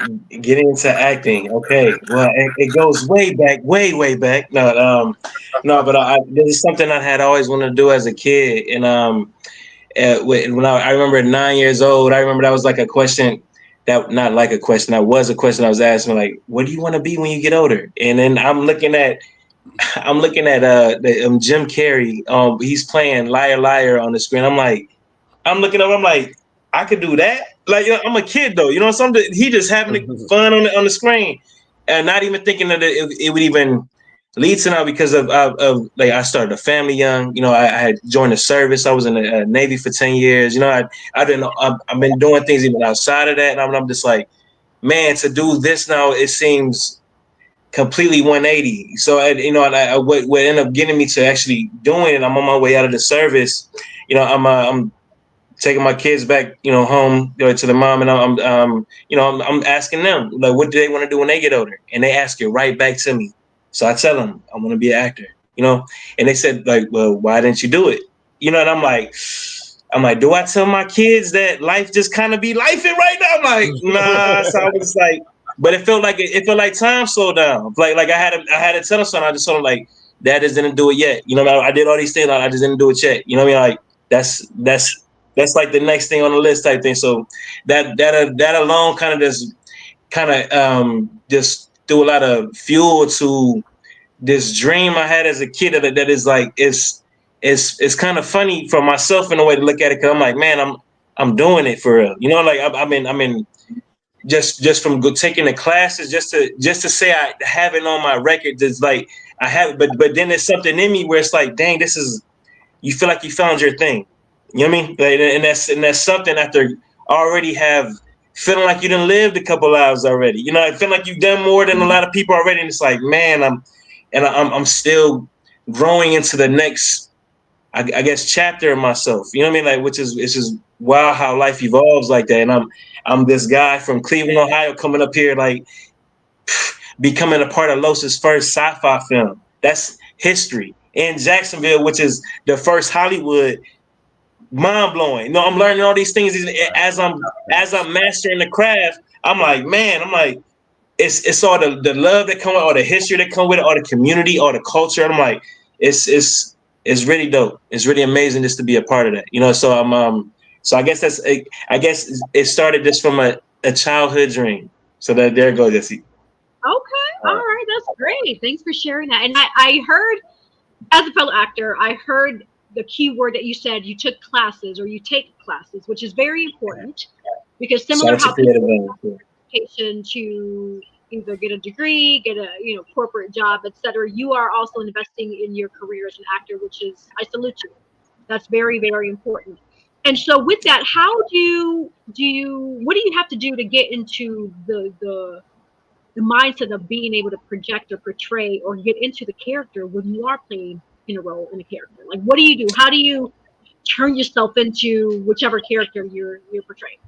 getting into acting? Okay, well, it goes way back. No, but this is something I had always wanted to do as a kid. And when I remember at 9 years old, I remember that was like a question. That was a question I was asking, like, what do you want to be when you get older? And then I'm looking at Jim Carrey. He's playing Liar Liar on the screen. I'm looking up. I'm like, I could do that. Like, I'm a kid though, something. He just having fun on the screen, and not even thinking that it would even lead to now, because of like, I started a family young. I had joined the service. I was in the Navy for 10 years. I've been doing things even outside of that, and I'm just like, man, to do this now, it seems completely 180. So what ended up getting me to actually doing it, I'm on my way out of the service. I'm taking my kids back, home to the mom, and I'm asking them, like, what do they want to do when they get older? And they ask it right back to me. So I tell them I want to be an actor, and they said, like, well, why didn't you do it? And I'm like, do I tell my kids that life just kind of be lifing right now? I'm like, nah. So I was like, but it felt like time slowed down. Like I had to tell them something. I just told them, like, Dad just didn't do it yet. I did all these things. I just didn't do it yet. Like, that's like the next thing on the list type thing. So that alone kind of just threw a lot of fuel to this dream I had as a kid that is like, it's kind of funny for myself in a way to look at it, because I'm like, man, I'm doing it for real. Like I'm in just from taking the classes just to say I have it on my record. It's like I have, but then there's something in me where it's like, dang, you feel like you found your thing. You know what I mean? Like, and that's something after already feeling like you done lived a couple lives already. I feel like you've done more than a lot of people already. And it's like, man, I'm still growing into the next, I guess, chapter of myself. You know what I mean? Like, it's just wow how life evolves like that. And I'm this guy from Cleveland, Ohio, coming up here, like, becoming a part of Los's first sci-fi film. That's history. In Jacksonville, which is the first Hollywood. Mind blowing. I'm learning all these things as I'm mastering the craft. I'm like, it's all the love that come with, all the history that come with it, all the community, all the culture. And I'm like, it's really dope. It's really amazing just to be a part of that. So I guess it started just from a childhood dream. So there it goes, Jesse. Okay, all right, that's great. Thanks for sharing that. And I heard, as a fellow actor, I heard the key word that you said, you took classes, or you take classes, which is very important, because similar how people have education to either get a degree, get a corporate job, etc., you are also investing in your career as an actor, which is, I salute you. That's very, very important. And so with that, what do you have to do to get into the mindset of being able to project or portray or get into the character when you are playing in a role in a character? Like, what do you do? How do you turn yourself into whichever character you're portraying?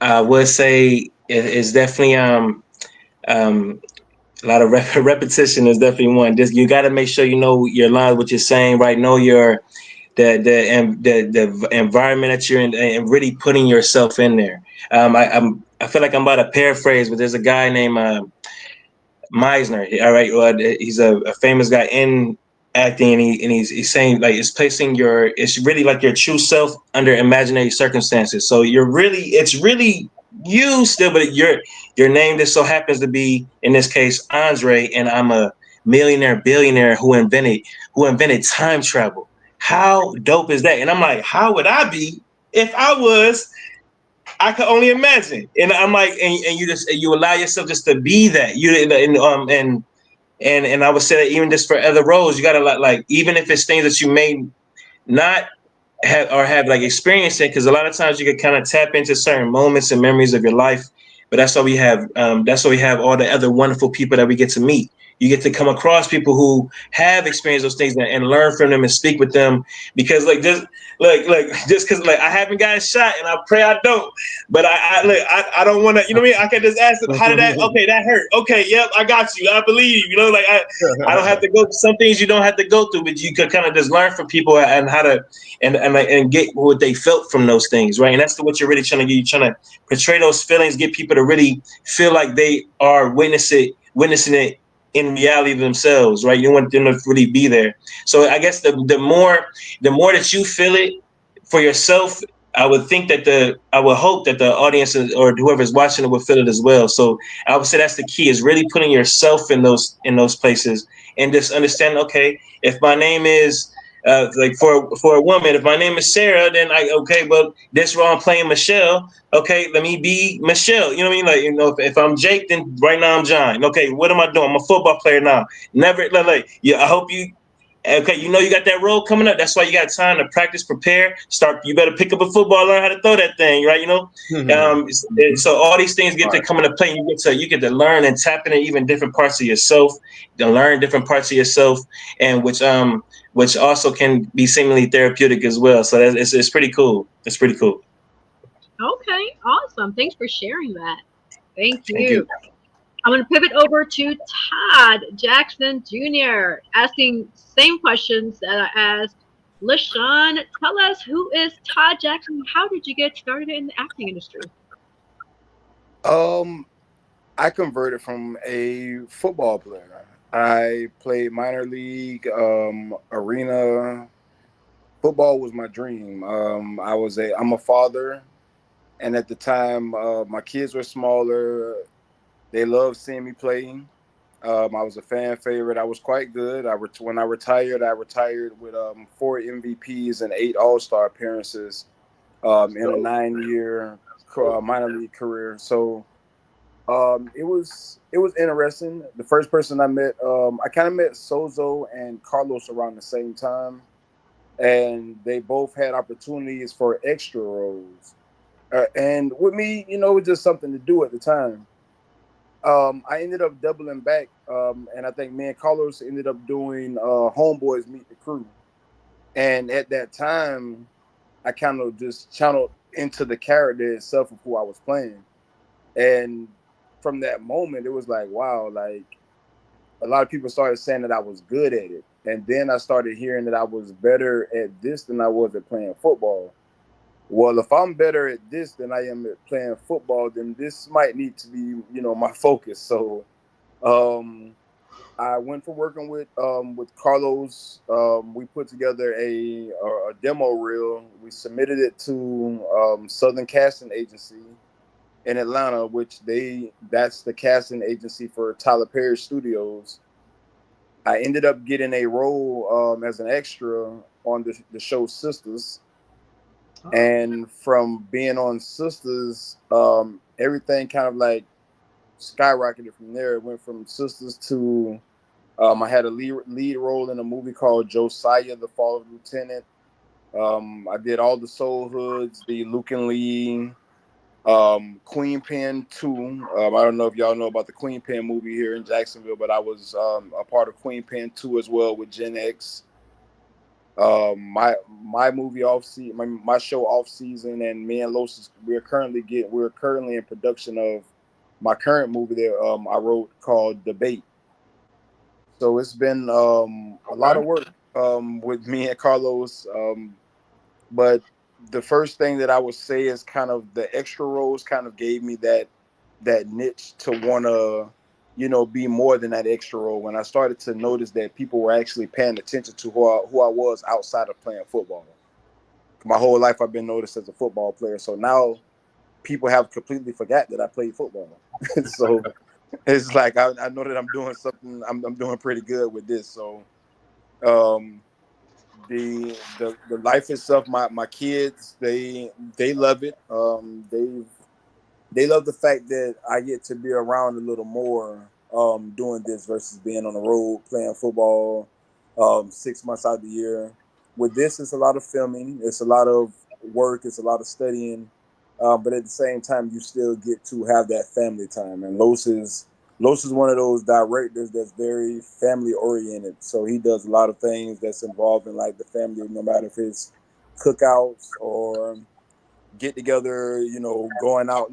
I would say it's definitely A lot of repetition is definitely one. Just you got to make sure you know your lines, what you're saying, right? Know your the environment that you're in, and really putting yourself in there. I feel like I'm about to paraphrase, but there's a guy named Meisner. All right, well, he's a famous guy in acting, and he's saying like it's really like your true self under imaginary circumstances. So it's really you still, but your name just so happens to be in this case Andre, and I'm a millionaire billionaire who invented time travel. How dope is that? And I'm like, how would I be if I was? I could only imagine. And I'm like, and you allow yourself just to be that. And I would say that even just for other roles, you gotta like even if it's things that you may not have like experienced it, because a lot of times you can kind of tap into certain moments and memories of your life. But that's why we have all the other wonderful people that we get to meet. You get to come across people who have experienced those things and learn from them and speak with them, because just because like I haven't gotten shot and I pray I don't, but I don't want to, you know what I mean? I can just ask them, how did that? Okay, that hurt. Okay, yep, I got you. I believe you. You know, like I don't have to go. Some things you don't have to go through, but you could kind of just learn from people and how to and get what they felt from those things, right? And that's what you're really trying to get. You're trying to portray those feelings, get people to really feel like they are witnessing it in reality themselves, right? You want them to really be there. So I guess the more that you feel it for yourself, I would hope that the audience or whoever's watching it would feel it as well. So I would say that's the key, is really putting yourself in those places and just understanding, okay, if my name is like for a woman, if my name is Sarah, then well, this role I'm playing Michelle. Okay, let me be Michelle. You know what I mean? Like, if I'm Jake, then right now I'm John. Okay, what am I doing? I'm a football player now. Never yeah. I hope you. Okay, you got that role coming up. That's why you got time to practice, prepare, start. You better pick up a football, learn how to throw that thing, right? So all these things get to come into play. You get to learn and tap into even different parts of yourself, to learn different parts of yourself, and which also can be seemingly therapeutic as well. So it's pretty cool. It's pretty cool. Okay, awesome. Thanks for sharing that. Thank Thank you. you. I'm going to pivot over to Todd Jackson Jr. asking same questions that I asked LaShawn. Tell us, who is Todd Jackson? How did you get started in the acting industry? I converted from a football player. I played minor league, arena. Football was my dream. I'm a father, and at the time, my kids were smaller. They loved seeing me play. I was a fan favorite. I was quite good. When I retired with 4 MVPs and 8 All-Star appearances in a 9-year minor league career. So it was interesting. The first person I met, I kind of met Sozo and Carlos around the same time, and they both had opportunities for extra roles. And with me, it was just something to do at the time. I ended up doubling back, and I think me and Carlos ended up doing Homeboys Meet the Crew. And at that time, I kind of just channeled into the character itself of who I was playing. And from that moment, it was like, wow, like a lot of people started saying that I was good at it. And then I started hearing that I was better at this than I was at playing football. Well, if I'm better at this than I am at playing football, then this might need to be, my focus. So um, I went from working with Carlos. We put together a demo reel. We submitted it to Southern Casting Agency in Atlanta, that's the casting agency for Tyler Perry Studios. I ended up getting a role as an extra on the show Sisters. And from being on Sisters, everything kind of like skyrocketed from there. It went from Sisters to I had a lead role in a movie called Josiah, The Fall of Lieutenant. I did all the Soul Hoods, the Luke and Lee, Queen Pen 2. I don't know if y'all know about the Queen Pen movie here in Jacksonville, but I was a part of Queen Pen 2 as well with Gen X. My movie off season, my show Off Season, and me and Los we're currently in production of my current movie that I wrote called Debate. So it's been a lot of work with me and Carlos. But the first thing that I would say is kind of the extra roles kind of gave me that niche to want to, be more than that extra role. When I started to notice that people were actually paying attention to who I was outside of playing football. My whole life I've been noticed as a football player. So now people have completely forgot that I played football. So it's like I know that I'm doing something. I'm doing pretty good with this. So um, the life itself, my kids, they love it. They love the fact that I get to be around a little more doing this versus being on the road playing football 6 months out of the year. With this, it's a lot of filming, it's a lot of work, it's a lot of studying, but at the same time, you still get to have that family time. And Los is one of those directors that's very family oriented. So he does a lot of things that's involved in like the family, no matter if it's cookouts or get together, going out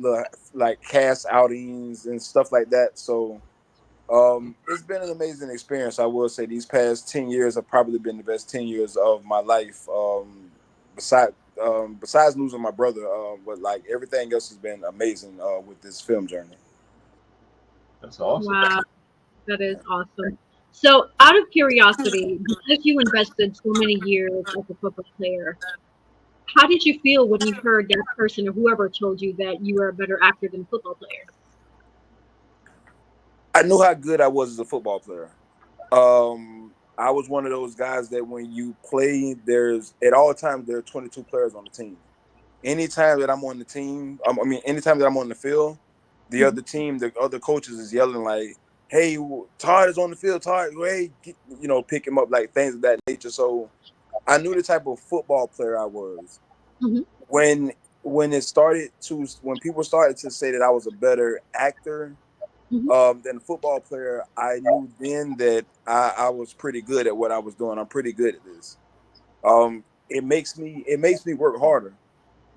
like cast outings and stuff like that. So it's been an amazing experience. I will say these past 10 years have probably been the best 10 years of my life. Besides losing my brother, but like everything else has been amazing with this film journey. That's awesome. Wow, that is awesome. So, out of curiosity, because you invested so many years as a football player, how did you feel when you heard that person or whoever told you that you were a better actor than a football player? I knew how good I was as a football player. I was one of those guys that when you play, there's at all times there are 22 players on the team. Anytime that I'm on the team, anytime that I'm on the field, the other team, the other coaches is yelling like, "Hey, Todd is on the field. Todd, hey, pick him up," like things of that nature. So I knew the type of football player I was. Mhm. When when people started to say that I was a better actor Mhm. than a football player, I knew then that I was pretty good at what I was doing. I'm pretty good at this. It makes me work harder.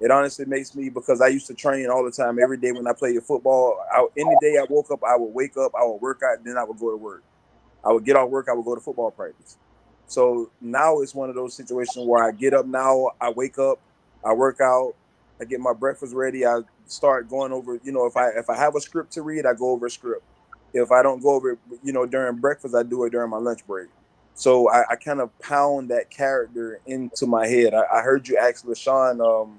It honestly makes me, because I used to train all the time, every day when I played football. Any day I woke up, I would wake up, I would work out, then I would go to work. I would get off work, I would go to football practice. So now it's one of those situations where I get up now, I wake up, I work out, I get my breakfast ready, I start going over, if I have a script to read, I go over a script. If I don't go over it, during breakfast, I do it during my lunch break. So I kind of pound that character into my head. I heard you ask LaShawn,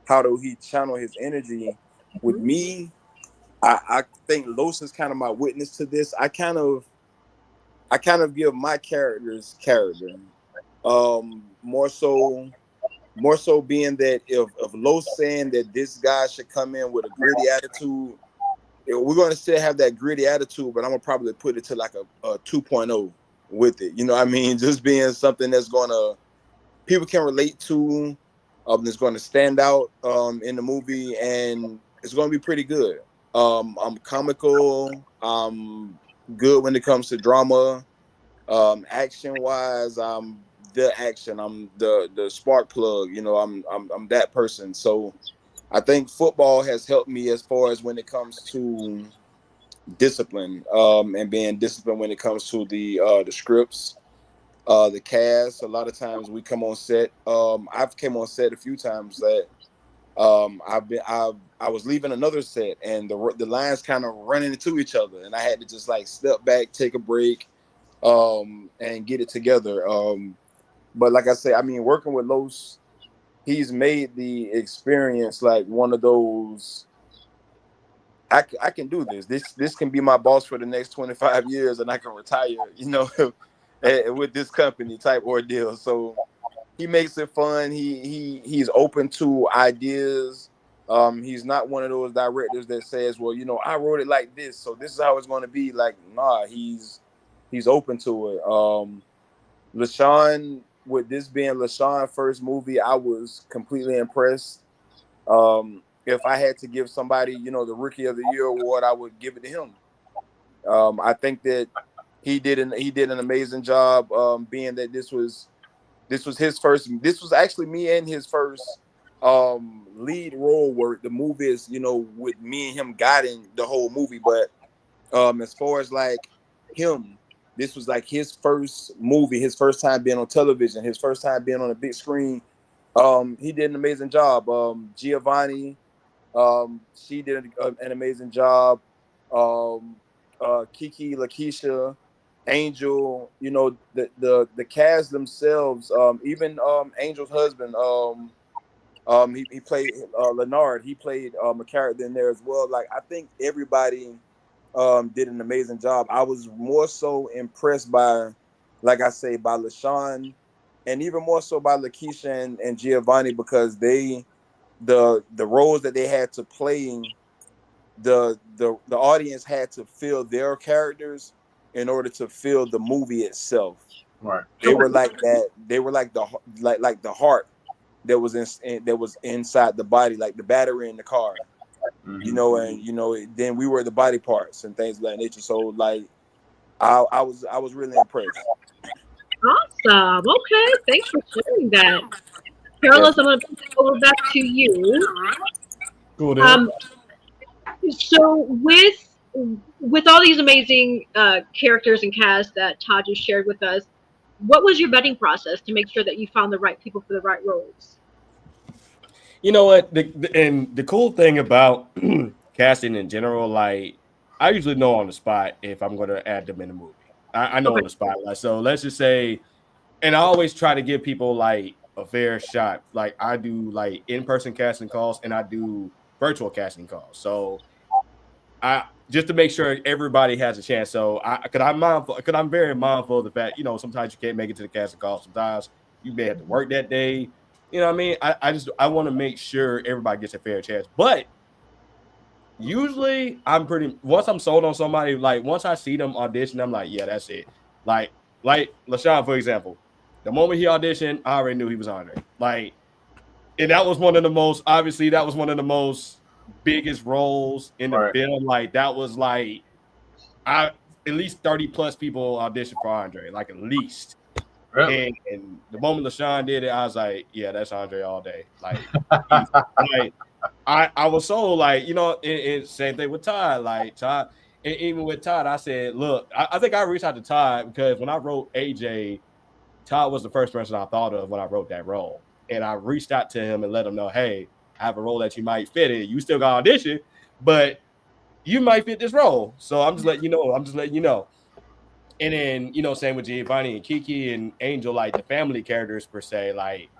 how do he channel his energy? With me, I think Los is kind of my witness to this. I kind of give my characters character. More so being that if Los saying that this guy should come in with a gritty attitude, we're gonna still have that gritty attitude, but I'm gonna probably put it to like a 2.0 with it. You know what I mean? Just being something that's gonna people can relate to, that's gonna stand out in the movie, and it's gonna be pretty good. I'm comical. I'm good when it comes to drama. Action wise, I'm the action. I'm the spark plug. I'm that person. So I think football has helped me as far as when it comes to discipline, and being disciplined when it comes to the scripts, the cast. A lot of times we come on set. I've came on set a few times that I was leaving another set, and the lines kind of running into each other, and I had to just like step back, take a break, and get it together. But like I say, I mean, working with Los, he's made the experience like one of those. I can do this. This can be my boss for the next 25 years, and I can retire. With this company type ordeal. So he makes it fun. He's open to ideas. He's not one of those directors that says, "Well, I wrote it like this, so this is how it's going to be." Like, nah, he's open to it. LaShawn, with this being LaShawn's first movie, I was completely impressed. If I had to give somebody, the Rookie of the Year award, I would give it to him. I think that he did an amazing job. Being that this was his first. This was actually me and his first lead role where the movie is, with me and him guiding the whole movie. But as far as like him, this was like his first movie, his first time being on television, his first time being on a big screen. He did an amazing job. Giovanni, she did an amazing job. Kiki, Lakeisha, Angel, the cast themselves, even Angel's husband, he played Leonard. He played a character in there as well. Like, I think everybody did an amazing job. I was more so impressed by, like I say, by LaShawn, and even more so by Lakeisha and Giovanni, because the roles that they had to play, the audience had to feel their characters in order to feel the movie itself. Right. They were like that. They were like the heart that was inside the body, like the battery in the car. And then we were the body parts and things of that nature. So like, I was really impressed. Awesome. Okay, thanks for sharing that. Carlos, I'm going to go back to you. Cool, dude. So with all these amazing characters and casts that Todd just shared with us, what was your vetting process to make sure that you found the right people for the right roles? You know what? The cool thing about casting in general, like, I usually know on the spot if I'm going to add them in a movie. I know on the spot. Like, so let's just say, and I always try to give people like a fair shot. Like, I do like in-person casting calls and I do virtual casting calls. So I just to make sure everybody has a chance. So I'm very mindful of the fact, sometimes you can't make it to the casting call. Sometimes you may have to work that day. You know what I mean? I want to make sure everybody gets a fair chance. But usually once I'm sold on somebody, like once I see them audition, I'm like, yeah, that's it. Like LaShawn, for example, the moment he auditioned, I already knew he was Andre. Like, and that was one of the most biggest roles in the film. Like, that was like, at least 30 plus people auditioned for Andre, like at least. Really? And the moment LaShawn did it, I was like, yeah, that's Andre all day. Like, like I was so like, same thing with Todd. Like Todd, and even with Todd, I said, look, I think I reached out to Todd because when I wrote AJ, Todd was the first person I thought of when I wrote that role. And I reached out to him and let him know, hey, I have a role that you might fit in. You still got audition, but you might fit this role. So I'm just letting you know. And then, same with Giovanni and Kiki and Angel, like the family characters per se, like,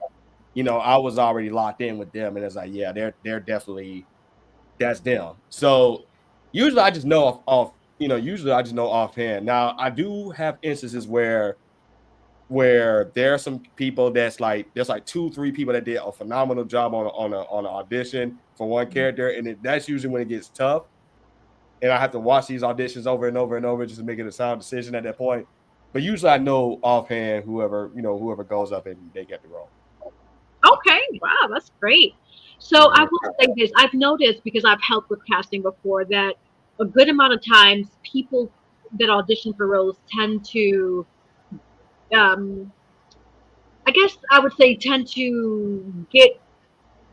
I was already locked in with them. And it's like, yeah, they're definitely, that's them. So usually I just know offhand. Now, I do have instances where there are some people there's like 2-3 people that did a phenomenal job on an audition for one character. And that's usually when it gets tough. And I have to watch these auditions over and over and over just to make it a sound decision at that point. But usually I know offhand whoever goes up and they get the role. Okay, wow, that's great. So I will say this. I've noticed, because I've helped with casting before, that a good amount of times people that audition for roles tend to, I guess I would say, tend to get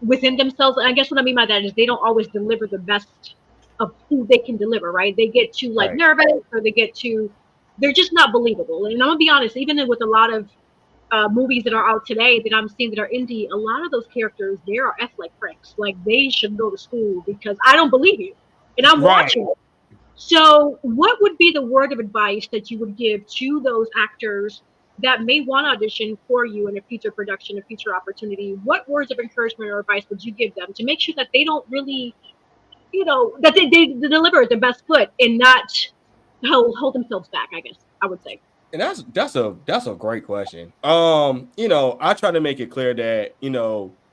within themselves. And I guess what I mean by that is they don't always deliver the best of who they can deliver, right? They get too nervous, or they're just not believable. And I'm gonna be honest, even with a lot of movies that are out today that I'm seeing that are indie, a lot of those characters, they are like pricks. Like, they should go to school because I don't believe you, and I'm watching it. So what would be the word of advice that you would give to those actors that may want to audition for you in a future production, a future opportunity? What words of encouragement or advice would you give them to make sure that they don't really, that they deliver the best foot and not hold themselves back, I guess I would say. And that's a great question. I try to make it clear that,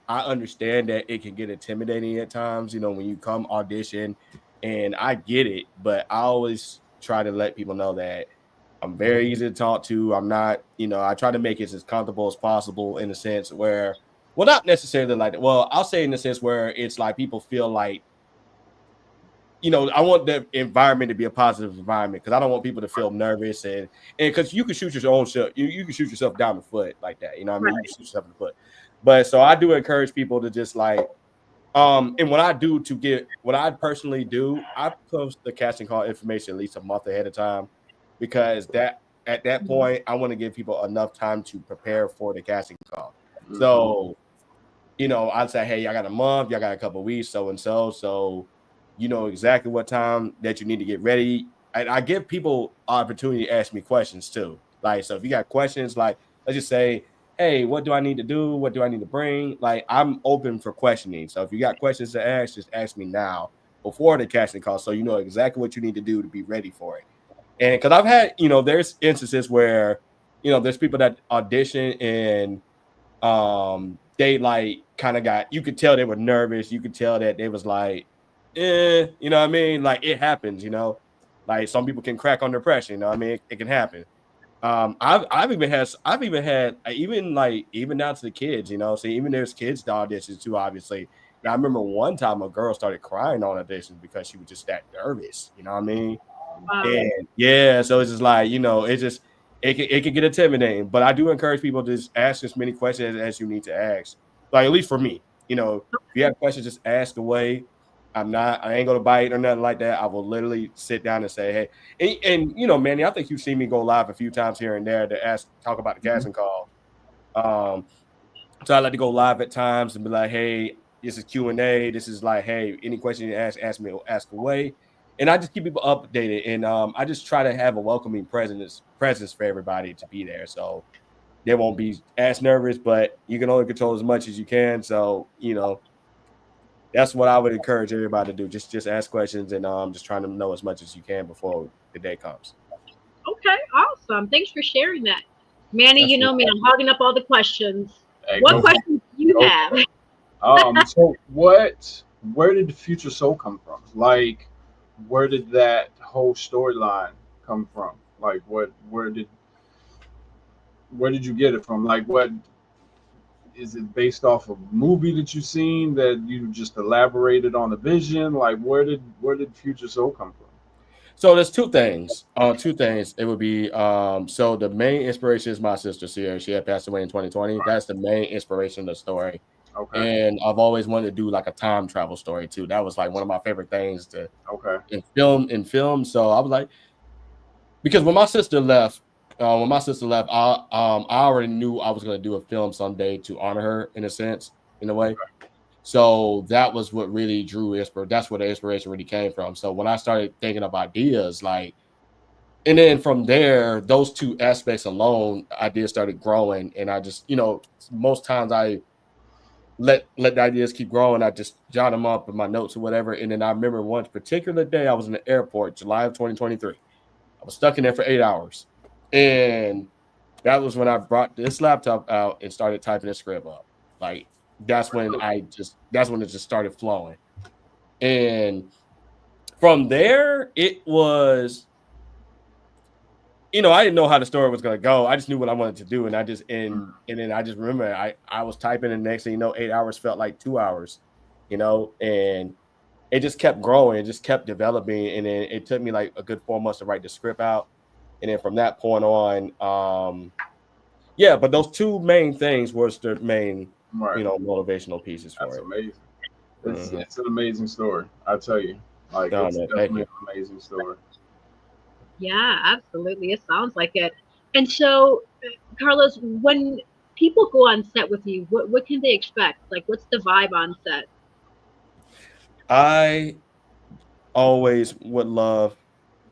I understand that it can get intimidating at times, when you come audition, and I get it, but I always try to let people know that I'm very easy to talk to. I'm not, I try to make it as comfortable as possible, in a sense where, well, not necessarily like that. Well, I'll say in the sense where it's like people feel like, I want the environment to be a positive environment, because I don't want people to feel nervous, and because you can shoot your own shot, you can shoot yourself down the foot like that. You know what I mean? You can shoot yourself in the foot. But so I do encourage people to just like, and what I personally do, I post the casting call information at least a month ahead of time, because that at that point I want to give people enough time to prepare for the casting call. So, I'd say, hey, y'all got a month, y'all got a couple of weeks, so and so. So you know exactly what time that you need to get ready. I give people opportunity to ask me questions too. Like, so if you got questions, like let's just say, hey, what do I need to do? What do I need to bring? Like, I'm open for questioning. So if you got questions to ask, just ask me now before the casting call, so you know exactly what you need to do to be ready for it. And because I've had, there's instances where, there's people that audition and they like kind of you could tell they were nervous. You could tell that they was like, you know what I mean? Like, it happens, like some people can crack under pressure, I mean, it can happen. I've even had even down to the kids, so even there's kids to auditions too, obviously. And I remember one time a girl started crying on auditions because she was just that nervous, you know what I mean? Wow. And yeah, so it's just like, it can get intimidating, but I do encourage people to just ask as many questions as you need to ask. Like, at least for me, if you have questions, just ask away. I ain't gonna bite or nothing like that. I will literally sit down and say, hey, and Manny, I think you've seen me go live a few times here and there to talk about the casting call. So I like to go live at times and be like, hey, this is Q&A. This is like, hey, any question you ask me, ask away. And I just keep people updated, and I just try to have a welcoming presence for everybody to be there, so they won't be as nervous. But you can only control as much as you can, so that's what I would encourage everybody to do. Just ask questions, and just trying to know as much as you can before the day comes. Okay, awesome. Thanks for sharing that, Manny. You know me, I'm hogging up all the questions. Hey, what questions do you have? So where did the Future Soul come from? Like, where did that whole storyline come from? Like, where did you get it from? Like, what is it based off of a movie that you've seen that you just elaborated on the vision? Like, where did Future Soul come from? So there's two things. It would be so the main inspiration is my sister Sierra. She had passed away in 2020. That's the main inspiration of the story. Okay. And I've always wanted to do like a time travel story too. That was like one of my favorite things to in film. So I was like, because when my sister left, I already knew I was going to do a film someday to honor her in a way. So that was what really drew inspiration. That's where the inspiration really came from. So when I started thinking of ideas, and then from there, those two aspects alone, ideas started growing. And I just, most times I let the ideas keep growing. I just jot them up in my notes or whatever. And then I remember one particular day I was in the airport, July of 2023. I was stuck in there for 8 hours. And that was when I brought this laptop out and started typing the script up. Like, that's when it just started flowing. And from there, it was, I didn't know how the story was going to go. I just knew what I wanted to do. And then I just remember I was typing, and next thing you know, 8 hours felt like 2 hours, and it just kept growing. It just kept developing. And then it took me like a good 4 months to write the script out. And then from that point on, but those two main things was the main, motivational pieces for That's it. Amazing. It's an amazing story. I tell you, it's definitely an amazing story. Yeah, absolutely. It sounds like it. And so, Carlos, when people go on set with you, what can they expect? Like, what's the vibe on set? I always would love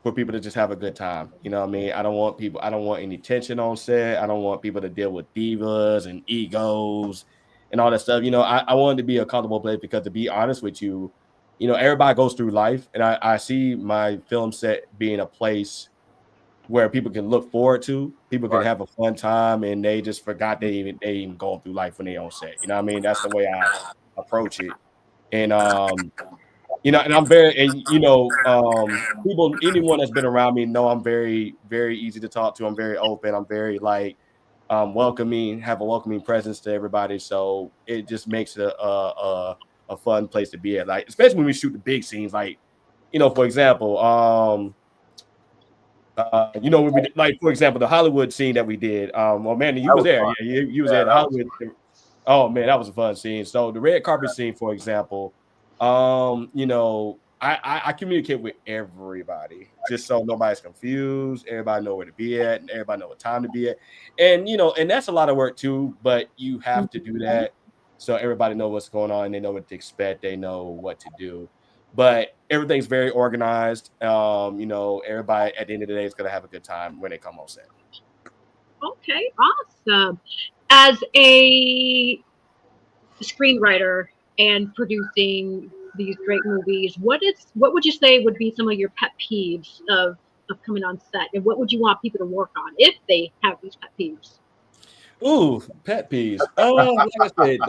for people to just have a good time. You know what I mean? I don't want any tension on set. I don't want people to deal with divas and egos and all that stuff. I want it to be a comfortable place, because to be honest with you, everybody goes through life, and I see my film set being a place where people can look forward to, people can have a fun time, and they just forgot they even going through life when they on set. You know what I mean? That's the way I approach it. And and I'm very, people, anyone that's been around me know I'm very, very easy to talk to. I'm very open. I'm very welcoming, have a welcoming presence to everybody. So it just makes it a fun place to be at. Like, especially when we shoot the big scenes, like, for example, when we did, like, for example, the Hollywood scene that we did. Well, man, you was there. Yeah, you was there. The Hollywood. Oh man, that was a fun scene. So the red carpet scene, for example, I communicate with everybody just so nobody's confused. Everybody know where to be at, and everybody know what time to be at. And and that's a lot of work too, but you have to do that so everybody know what's going on. They know what to expect. They know what to do. But everything's very organized. Everybody at the end of the day is gonna have a good time when they come on set. Okay, awesome. As a screenwriter and producing these great movies, what would you say would be some of your pet peeves of coming on set, and what would you want people to work on if they have these pet peeves? Ooh, pet peeves. Like I said,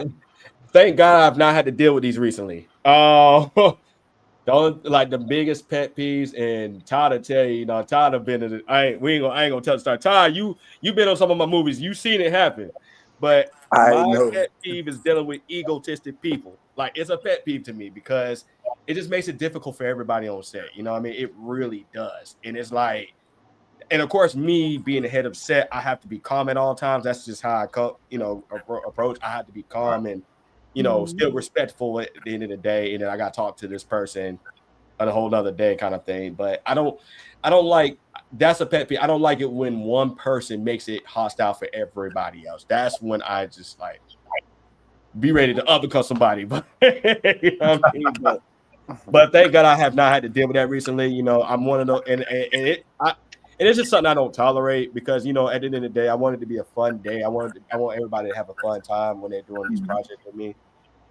thank God I've not had to deal with these recently. Don't like the biggest pet peeves, and Todd will tell you, Todd have been in it. I ain't gonna tell the story. Todd, you've been on some of my movies, you've seen it happen. But I my know. pet peeve is dealing with egotistic people. Like, it's a pet peeve to me because it just makes it difficult for everybody on set. You know what I mean? It really does. And it's like, and of course, me being the head of set, I have to be calm at all times. That's just how I approach. I have to be calm and still respectful at the end of the day. And then I got to talk to this person on a whole nother day, kind of thing. But I don't like, that's a pet peeve. I don't like it when one person makes it hostile for everybody else. That's when I just like be ready to uppercut somebody. But you know what I mean? But thank God I have not had to deal with that recently. I'm one of those, and it's just something I don't tolerate because at the end of the day, I want it to be a fun day. I want everybody to have a fun time when they're doing these projects with me.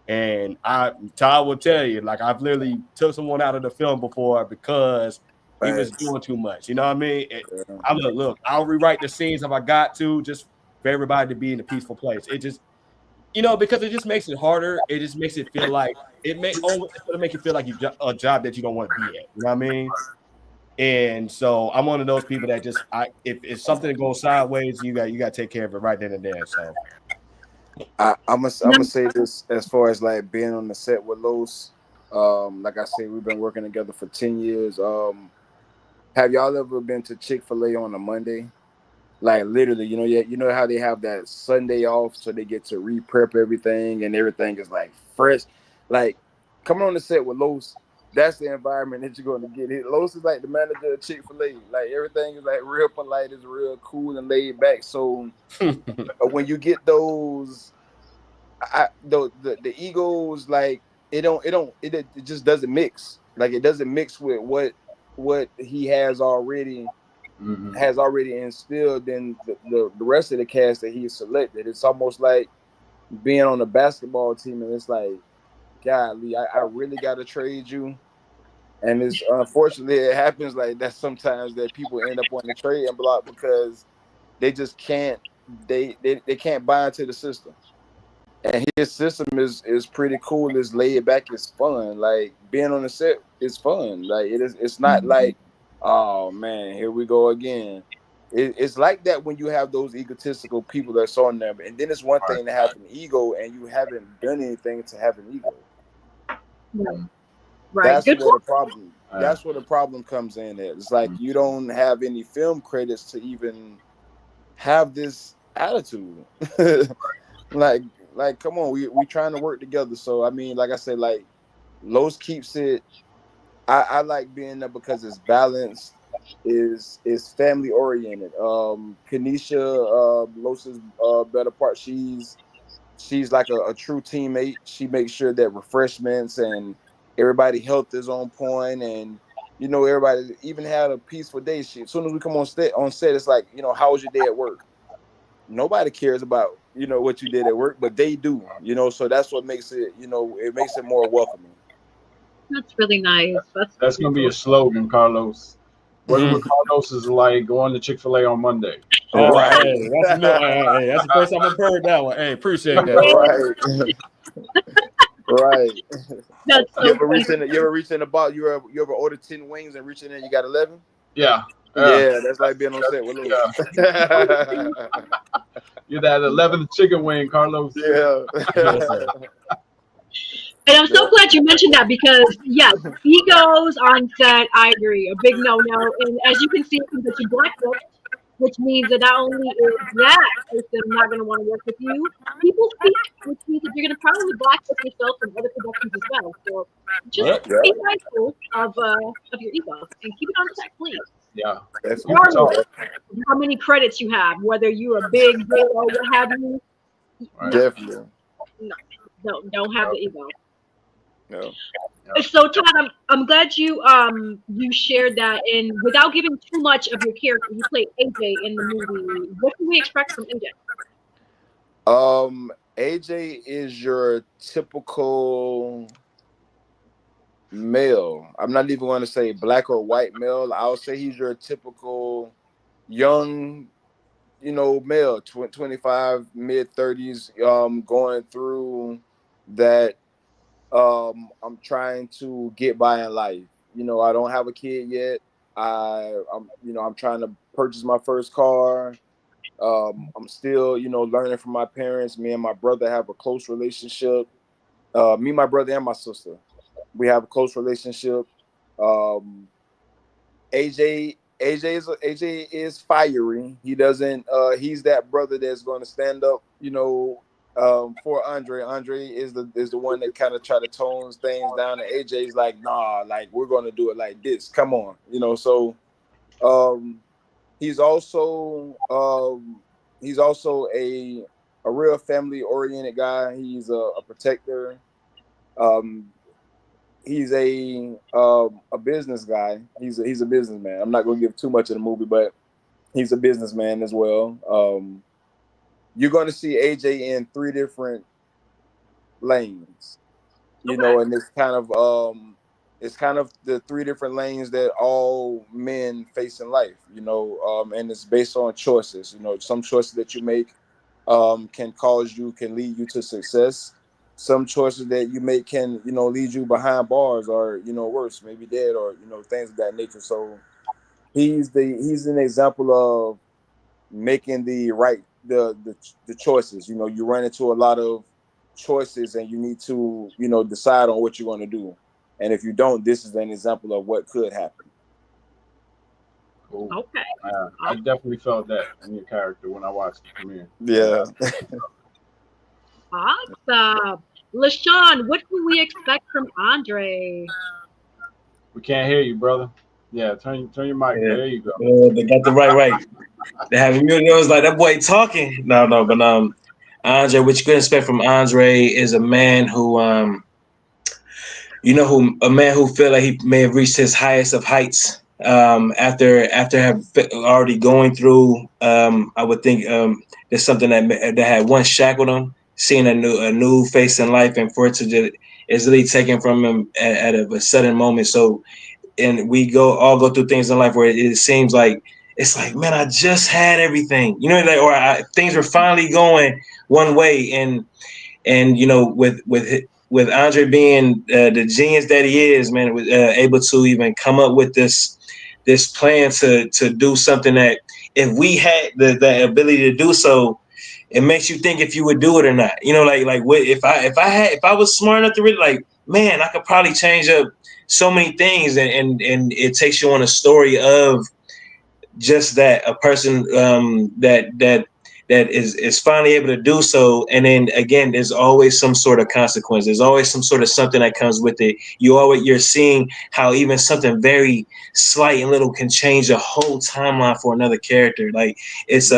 And Todd will tell you, like, I've literally took someone out of the film before because he was doing too much. You know what I mean? Look, I'll rewrite the scenes if I got to, just for everybody to be in a peaceful place. It just, because it just makes it harder. It just makes it feel like it'll make it feel like a job that you don't want to be at. You know what I mean? And so I'm one of those people that just, if something goes sideways, you got to take care of it right then and there. So I'm gonna say this as far as like being on the set with Los. Like I said, we've been working together for 10 years. Have y'all ever been to Chick-fil-A on a Monday? Like literally, you know how they have that Sunday off, so they get to re-prep everything and everything is like fresh. Like coming on the set with Los, that's the environment that you're going to get. Los is like the manager of Chick-fil-A. Like everything is like real polite, it's real cool and laid back. So when you get those, the egos, like it just doesn't mix. Like it doesn't mix with what he has already instilled in the rest of the cast that he selected. It's almost like being on a basketball team, and it's like, golly, I really got to trade you. And it's unfortunately it happens like that sometimes, that people end up on the trading block because they just can't they can't buy into the system. And his system is pretty cool. It's laid back. It's fun. Like being on the set is fun. Like it's not like, oh man, here we go again. It's like that when you have those egotistical people that's on there. And then it's one thing to have an ego and you haven't done anything to have an ego. Right. That's where the problem. That's where the problem comes in. It's like you don't have any film credits to even have this attitude. Like, come on, we trying to work together. So I mean, like I said, like Los keeps it. I like being there because it's balanced, is family oriented. Kanisha, Los's better part, she's like a true teammate. She makes sure that refreshments and everybody health is on point, and everybody even had a peaceful day. As soon as we come on set, it's like, how was your day at work? Nobody cares about what you did at work, but they do. So that's what makes it. It makes it more welcoming. That's really nice. That's gonna be a slogan, Carlos. Working with Carlos is like going to Chick-fil-A on Monday. Oh, right. Hey, that's the first time I've heard that one. Hey, appreciate that. Right. That's so you ever reach in the box? You ever order 10 wings and reach in there, you got 11? Yeah. Yeah, that's like being on set with Lou. You're that 11th chicken wing, Carlos. Yeah. And I'm so glad you mentioned that because, yes, egos on set, I agree, a big no-no. And as you can see from the two black books, which means that not only is that person not going to want to work with you, people speak, which means that you're going to probably blacklist yourself from other productions as well. So just What? be Yeah, mindful of your ego and keep it on check, please. Yeah. that's You can Regardless talk. of how many credits you have, whether you're a big deal or what have you, Right. no, definitely. no, don't have the Yep. ego. Yeah. Yep. So Todd, I'm glad you shared that, and without giving too much of your character, you played AJ in the movie. What can we expect from AJ? AJ is your typical male. I'm not even going to say black or white male. I'll say he's your typical young, male, 25, mid 30s, going through that. I'm trying to get by in life. I don't have a kid yet. I'm trying to purchase my first car. I'm still, learning from my parents. Me and my brother have a close relationship. Me, my brother, and my sister, we have a close relationship. Um, AJ is fiery. He doesn't. He's that brother that's going to stand up. For Andre. Andre is the one that kind of try to tones things down. And AJ's like, nah, like we're going to do it like this. Come on, So um, he's also a real family oriented guy. He's a protector. Um, he's a business guy. He's a businessman. I'm not gonna give too much of the movie, but he's a businessman as well. You're going to see AJ in three different lanes, Okay. and it's kind of the three different lanes that all men face in life, and it's based on choices. Some choices that you make can lead you to success. Some choices that you make can, lead you behind bars or, worse, maybe dead or, things of that nature. So he's an example of making the choices. You run into a lot of choices and you need to, decide on what you're going to do. And if you don't, this is an example of what could happen. Cool. Okay. I definitely felt that in your character when I watched the premiere. Yeah. Awesome. LaShawn, what can we expect from Andre? We can't hear you, brother. Yeah, turn your mic. Yeah. There you go. They got the right. They have music. It was like that boy talking. No, but Andre, what you could expect from Andre is a man who a man who feel like he may have reached his highest of heights after have already going through. I would think there's something that had once shackled him, seeing a new face in life, and for it to just is really taken from him at a sudden moment. So, and we all go through things in life where it seems like it's like, man, I just had everything, like, or things were finally going one way, and with Andre being the genius that he is, man, was able to even come up with this plan to do something that if we had the ability to do so, it makes you think if you would do it or not. Like what if I was smart enough to really, like, man, I could probably change up so many things, and it takes you on a story of just that a person that is finally able to do so. And then again, there's always some sort of consequence. There's always some sort of something that comes with it. You're seeing how even something very slight and little can change a whole timeline for another character. Like it's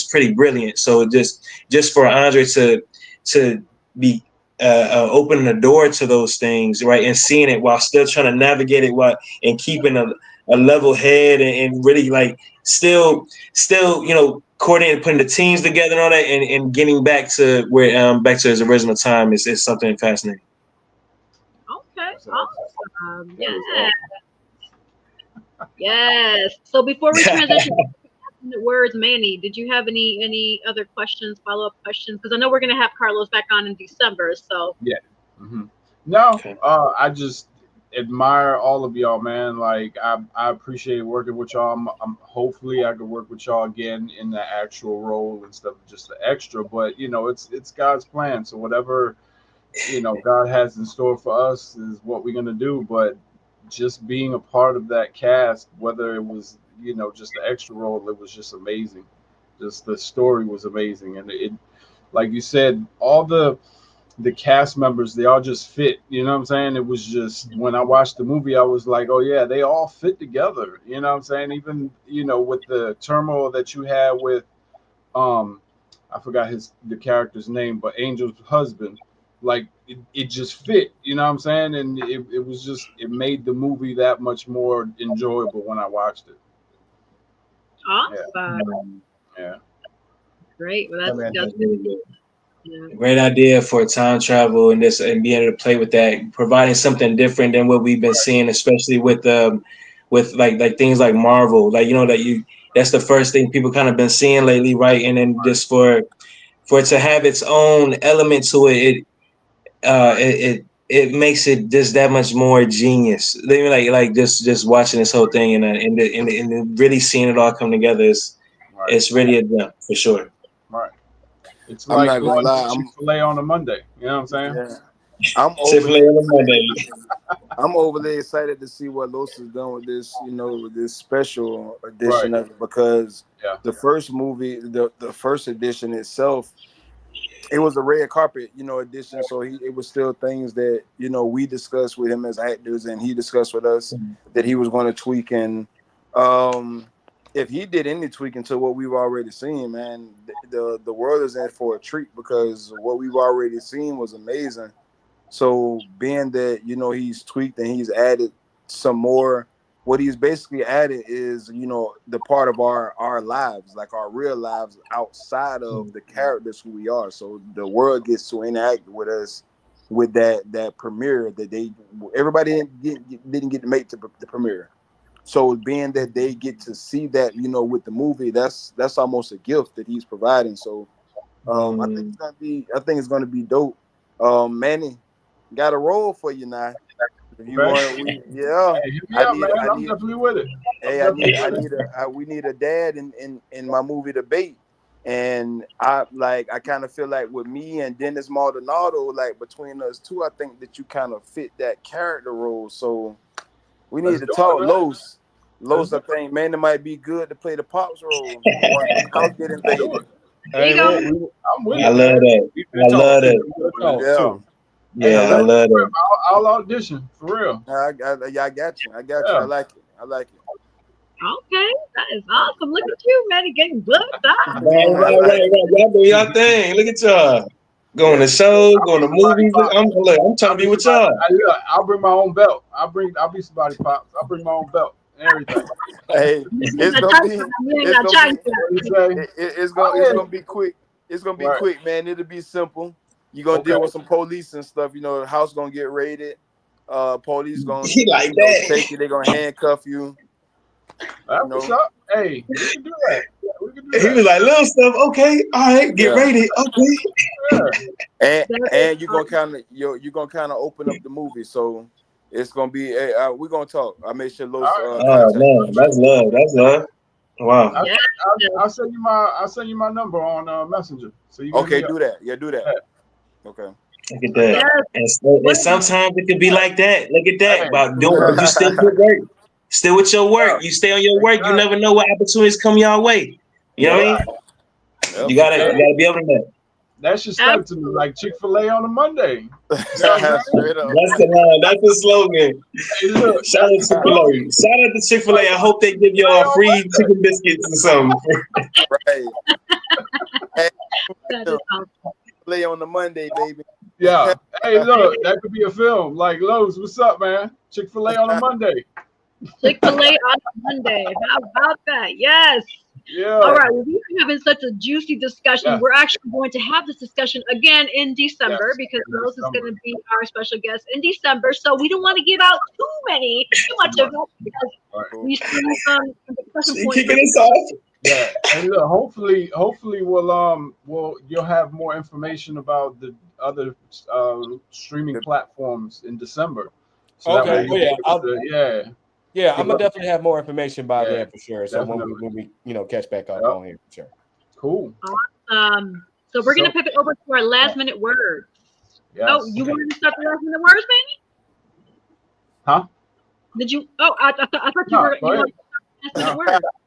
pretty brilliant. So just for Andre to be opening the door to those things, right, and seeing it while still trying to navigate it, while and keeping a level head, and really like still coordinating, putting the teams together and all that, and getting back to back to his original time is something fascinating. Okay. That's awesome. Awesome. That is Yes. awesome. Yes. So before we transition to the words, Manny, did you have any other questions, follow-up questions? Because I know we're gonna have Carlos back on in December. So Yeah. hmm No, Okay. I just admire all of y'all, man. Like I appreciate working with y'all. Hopefully I could work with y'all again in the actual role instead of just the extra. But it's God's plan. So whatever God has in store for us is what we're gonna do. But just being a part of that cast, whether it was you know, just the extra role, it was just amazing. Just the story was amazing, and it, like you said, all the cast members, they all just fit. You know what I'm saying? It was just, when I watched the movie, I was like, oh yeah, they all fit together. You know what I'm saying? Even, you know, with the turmoil that you had with I forgot the character's name, but Angel's husband, like it just fit. You know what I'm saying? And it was just, it made the movie that much more enjoyable when I watched it. Awesome. Yeah. Great. Well, man, that's really good. Yeah. Great idea for time travel and this, and being able to play with that, providing something different than what we've been seeing, especially with like things like Marvel, like, you know, that's the first thing people kind of been seeing lately, right? And then just for it to have its own element to it, it makes it just that much more genius. Like just watching this whole thing and really seeing it all come together is, Right. it's really a jump for sure. Right. It's I'm like not gonna going lie, to Chick-fil-A on a Monday. You know what I'm saying? yeah. I'm Chick-fil-A overly, on a Monday. I'm overly excited to see what Los is done with this, you know, with this special edition Right. of it, because Yeah. the first movie, the first edition itself, it was a red carpet, you know, edition. So it was still things that, you know, we discussed with him as actors, and he discussed with us that he was going to tweak. And if he did any tweaking to what we've already seen, man, the world is in for a treat, because what we've already seen was amazing. So being that, you know, he's tweaked and he's added some more, what he's basically added is, you know, the part of our lives, like our real lives outside of the characters who we are. So the world gets to interact with us with that premiere that everybody didn't get to make the premiere. So being that they get to see that, you know, with the movie, that's almost a gift that he's providing. So I think it's gonna be dope. Manny, got a role for you now. If you Okay. want, yeah. Hey, hit me up, man. I'm definitely with it. Hey, we need a dad in my movie debate, and I kind of feel like with me and Dennis Maldonado, like between us two, I think that you kind of fit that character role. So we need to talk. Los, I think, man, it might be good to play the pops role once the house get invaded. There you go. I'm with I it. love that. I love that. Yeah, Yeah, I love that. I'll audition for real. I got you. I like it. Okay, that is awesome. Look at you, man, getting booked up. Right. Y'all do y'all thing. Look at y'all. Going to shows, going to movies. I'm trying to be with y'all. I'll bring my own belt. I'll be somebody pops. I'll bring my own belt and everything. Hey, it's gonna be quick. It's gonna be quick, man. It'll be simple. You're gonna deal with some police and stuff. You know, the house gonna get raided. Police gonna like that. take you. They're gonna handcuff you. That's what's up. Hey, we can do that. He was like, little stuff. Okay, all right, get raided. Okay. And you're gonna kind of open up the movie. So it's gonna be. We're gonna talk. I made sure Los. Man, that's love. That's love. Wow. I'll send you my number on Messenger. So you okay, do that. Yeah, do that. Yeah. Okay. Look at that. And sometimes it could be like that. Look at that. About doing, but you still put work. Still with your work. You stay on your work. You never know what opportunities come your way. You know what I mean? You gotta be able to know. That should start to me like Chick-fil-A on a Monday. Straight up. That's the line. That's the slogan. Hey, look, Shout out to Chick-fil-A. Shout out to Chick-fil-A. I hope they give y'all free chicken biscuits or something. Right. Hey, Chick-fil-A on the Monday, baby. Yeah. Hey, look, that could be a film. Like, Lowe's, what's up, man? Chick-fil-A on a Monday. Chick-fil-A on Monday. How about that? Yes. Yeah. All right. Well, we've been having such a juicy discussion. Yeah. We're actually going to have this discussion again in December because Rose is going to be our special guest in December. So we don't want to give out too much of it because we still the discussion point. Kicking us off. Yeah. And look, hopefully you'll have more information about the other streaming platforms in December. So okay. Yeah, I'm gonna definitely have more information by then for sure. So when we catch back up on here for sure. Cool. Awesome. So we're gonna pivot over to our last minute words. Yes. Oh, you wanted to start the last minute words, Manny? Huh? Did you? Oh, I thought you were. That's what it works.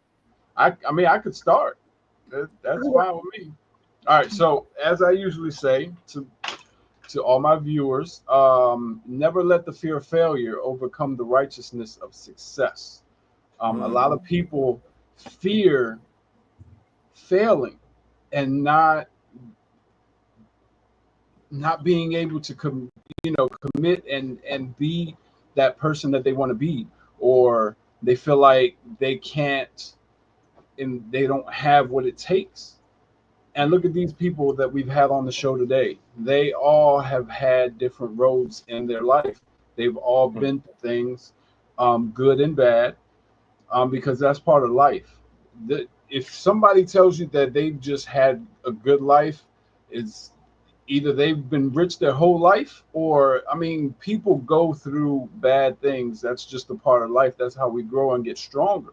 I mean, I could start. That's fine with me. All right. So, as I usually say to all my viewers, never let the fear of failure overcome the righteousness of success. A lot of people fear failing and not being able to commit and be that person that they want to be, or they feel like they can't and they don't have what it takes. And look at these people that we've had on the show today. They all have had different roads in their life. They've all been through things, good and bad, because that's part of life. If somebody tells you that they've just had a good life, it's either they've been rich their whole life, or I mean, people go through bad things. That's just a part of life. That's how we grow and get stronger.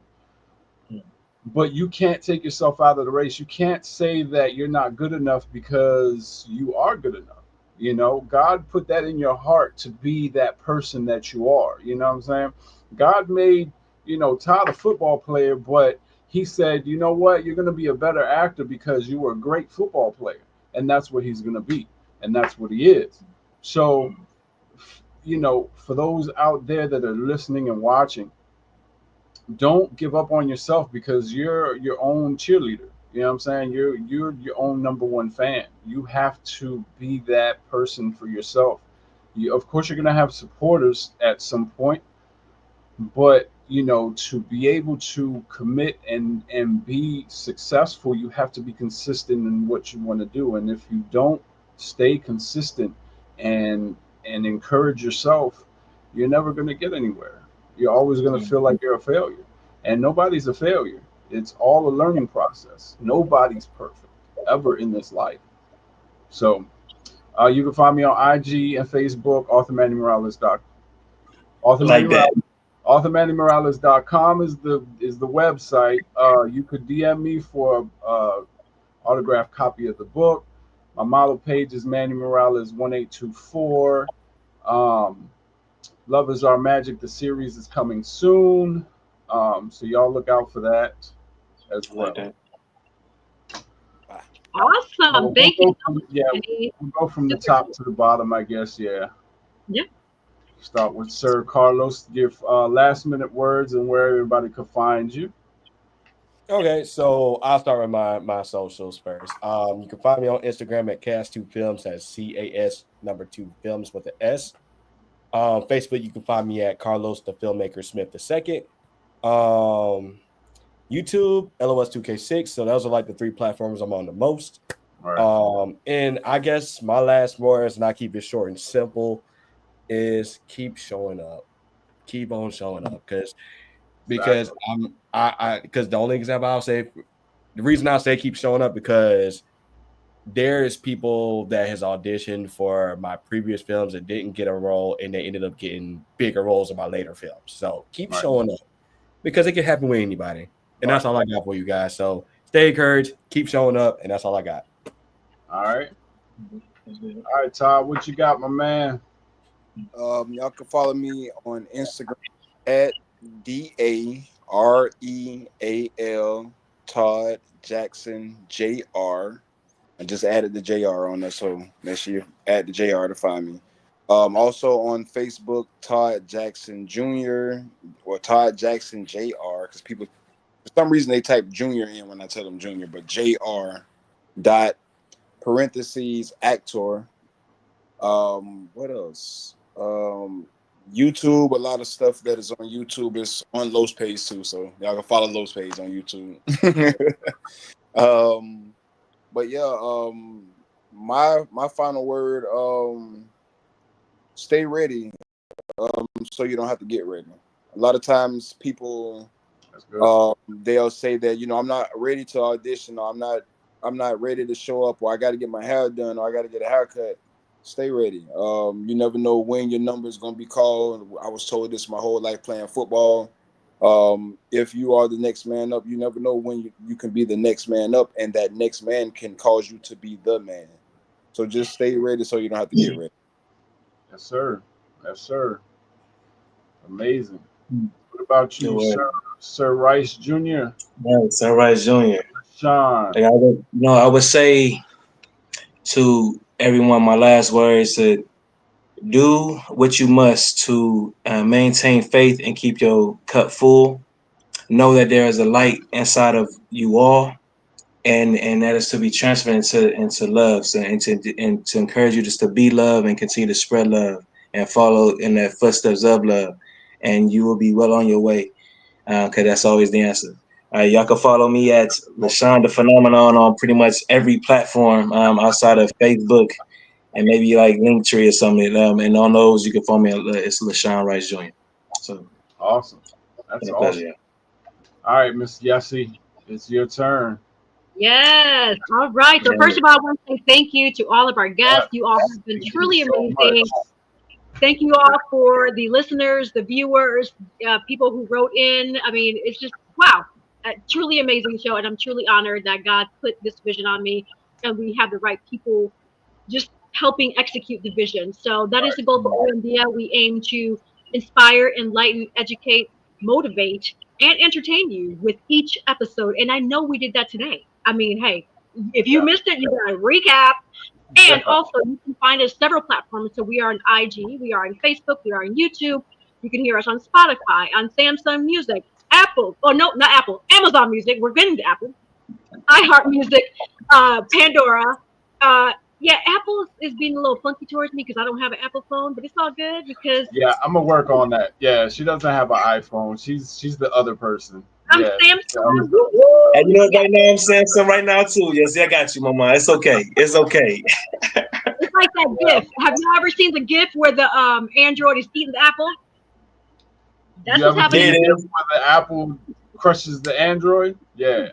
But you can't take yourself out of the race. You can't say that you're not good enough because you are good enough. God put that in your heart to be that person that you are. You know what I'm saying? God made, Todd a football player, but he said, you know what? You're going to be a better actor because you were a great football player. And that's what he's going to be. And that's what he is. So, for those out there that are listening and watching, don't give up on yourself because you're your own cheerleader. You know what I'm saying? You're your own number one fan. You have to be that person for yourself. Of course, you're gonna have supporters at some point, but to be able to commit and be successful, you have to be consistent in what you want to do. And if you don't stay consistent and encourage yourself, you're never gonna get anywhere. You're always going to feel like you're a failure. And nobody's a failure. It's all a learning process. Nobody's perfect ever in this life. So you can find me on IG and Facebook, AuthorMannyMorales.com is the website. You could DM me for autographed copy of the book. My model page is Manny Morales 1824. Love is Our Magic, the series is coming soon. So y'all look out for that as well. Awesome. Thank you. We'll go from the top to the bottom, I guess. Yeah. Start with Sir Carlos. Give last minute words and where everybody could find you. Okay, so I'll start with my socials first. You can find me on Instagram at Cas2Films. That's CAS2 with an S. Facebook, you can find me at Carlos the Filmmaker Smith II. YouTube, LOS2K6. So those are like the 3 platforms I'm on the most. Right. And I guess my last words, and I keep it short and simple, is keep showing up. Keep on showing up. Because because the only example I'll say, the reason I say keep showing up, because there's people that has auditioned for my previous films that didn't get a role, and they ended up getting bigger roles in my later films. So keep showing up, because it can happen with anybody. And that's all I got for you guys. So stay encouraged, keep showing up, and that's all I got. All right. All right, Todd, what you got, my man? Y'all can follow me on Instagram at DAREAL Todd Jackson JR. I just added the JR on there, so make sure you add the JR to find me. Also on Facebook, Todd Jackson Jr. or Todd Jackson JR, because people, for some reason, they type Junior in when I tell them Junior, but JR dot parentheses actor. What else? YouTube, a lot of stuff that is on YouTube is on Lowe's page too, so y'all can follow Lowe's page on YouTube. But yeah, my final word, stay ready, so you don't have to get ready. A lot of times people, they'll say that, I'm not ready to audition, or I'm not ready to show up, or I got to get my hair done, or I got to get a haircut. Stay ready. You never know when your number is going to be called. I was told this my whole life playing football. If you are the next man up, you never know when you can be the next man up, and that next man can cause you to be the man. So just stay ready so you don't have to get ready. Yes, sir. Yes, sir. Amazing. What about you, sir? Sir Rice Jr. Right, Sir Rice Jr. Sean. Like I would say to everyone, my last words to do what you must to maintain faith and keep your cup full. Know that there is a light inside of you all, and that is to be transferred into love, so, and to encourage you just to be love and continue to spread love and follow in the footsteps of love, and you will be well on your way. Because that's always the answer. Y'all can follow me at LaShawn the Phenomenon on pretty much every platform outside of Facebook and maybe like Linktree or something. And on those, you can follow me. It's LaShawn Rice Jr. So awesome. That's awesome. Pleasure. All right, Miss Yessie, it's your turn. Yes. All right. So first of all, I want to say thank you to all of our guests. You all have been truly amazing. Thank you all for the listeners, the viewers, people who wrote in. I mean, it's just, wow, a truly amazing show. And I'm truly honored that God put this vision on me and we have the right people just helping execute the vision. So that is the goal for OMDIA. We aim to inspire, enlighten, educate, motivate, and entertain you with each episode. And I know we did that today. I mean, hey, if you missed it, you got to recap. And also, you can find us several platforms. So we are on IG, we are on Facebook, we are on YouTube. You can hear us on Spotify, on Samsung Music, Apple. Oh no, not Apple. Amazon Music. We're getting to Apple. iHeart Music, Pandora. Yeah, Apple is being a little funky towards me because I don't have an Apple phone, but it's all good because I'm gonna work on that. Yeah, she doesn't have an iPhone. She's the other person. I'm Samsung. And you know what, right now I'm Samsung right now too. Yes, I got you, Mama. It's okay. It's okay. It's like that GIF. Have you ever seen the GIF where the Android is eating the apple? That's what's happening. Where the Apple crushes the Android? Yeah.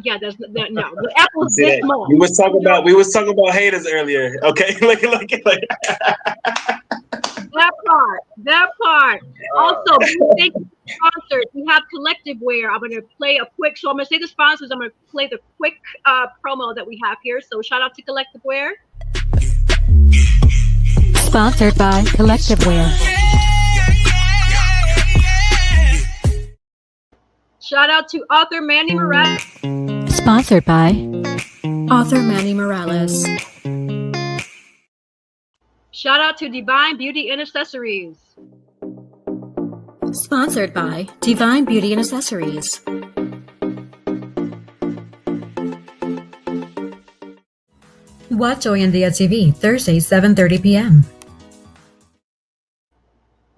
Yeah, that's no. The apple's this small. We was talking about haters earlier. Okay, like. That part. Also, thank you to sponsors. We have Collective Wear. I'm going to play a quick. So I'm going to say the sponsors. I'm going to play the quick promo that we have here. So shout out to Collective Wear. Sponsored by Collective Wear. Shout out to author Manny Morales. Sponsored by author Manny Morales. Shout out to Divine Beauty and Accessories. Sponsored by Divine Beauty and Accessories. Watch OMDIA TV Thursday, 7:30 p.m.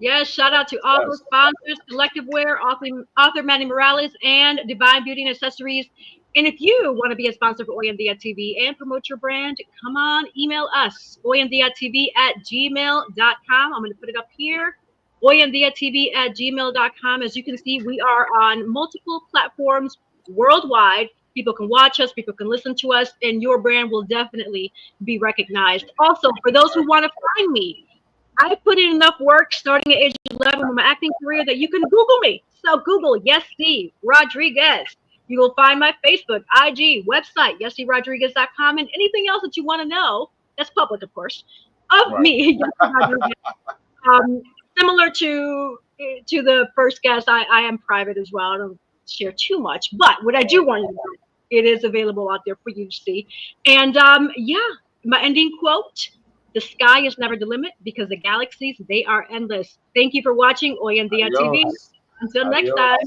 Yes, shout out to all those sponsors, Collective Wear, author Manny Morales, and Divine Beauty and Accessories. And if you want to be a sponsor for OMDIA TV and promote your brand, come on, email us, omdiatv@gmail.com. I'm going to put it up here, omdiatv@gmail.com. As you can see, we are on multiple platforms worldwide. People can watch us, people can listen to us, and your brand will definitely be recognized. Also, for those who want to find me, I put in enough work starting at age 11 with my acting career that you can Google me. So Google Yessie Rodriguez. You will find my Facebook, IG, website, yessierodriguez.com, and anything else that you want to know, that's public, of course, of me. Similar to the first guest, I am private as well. I don't share too much, but what I do want you to know, it is available out there for you to see. And my ending quote, the sky is never the limit because the galaxies, they are endless. Thank you for watching OMDIA TV. Until next time.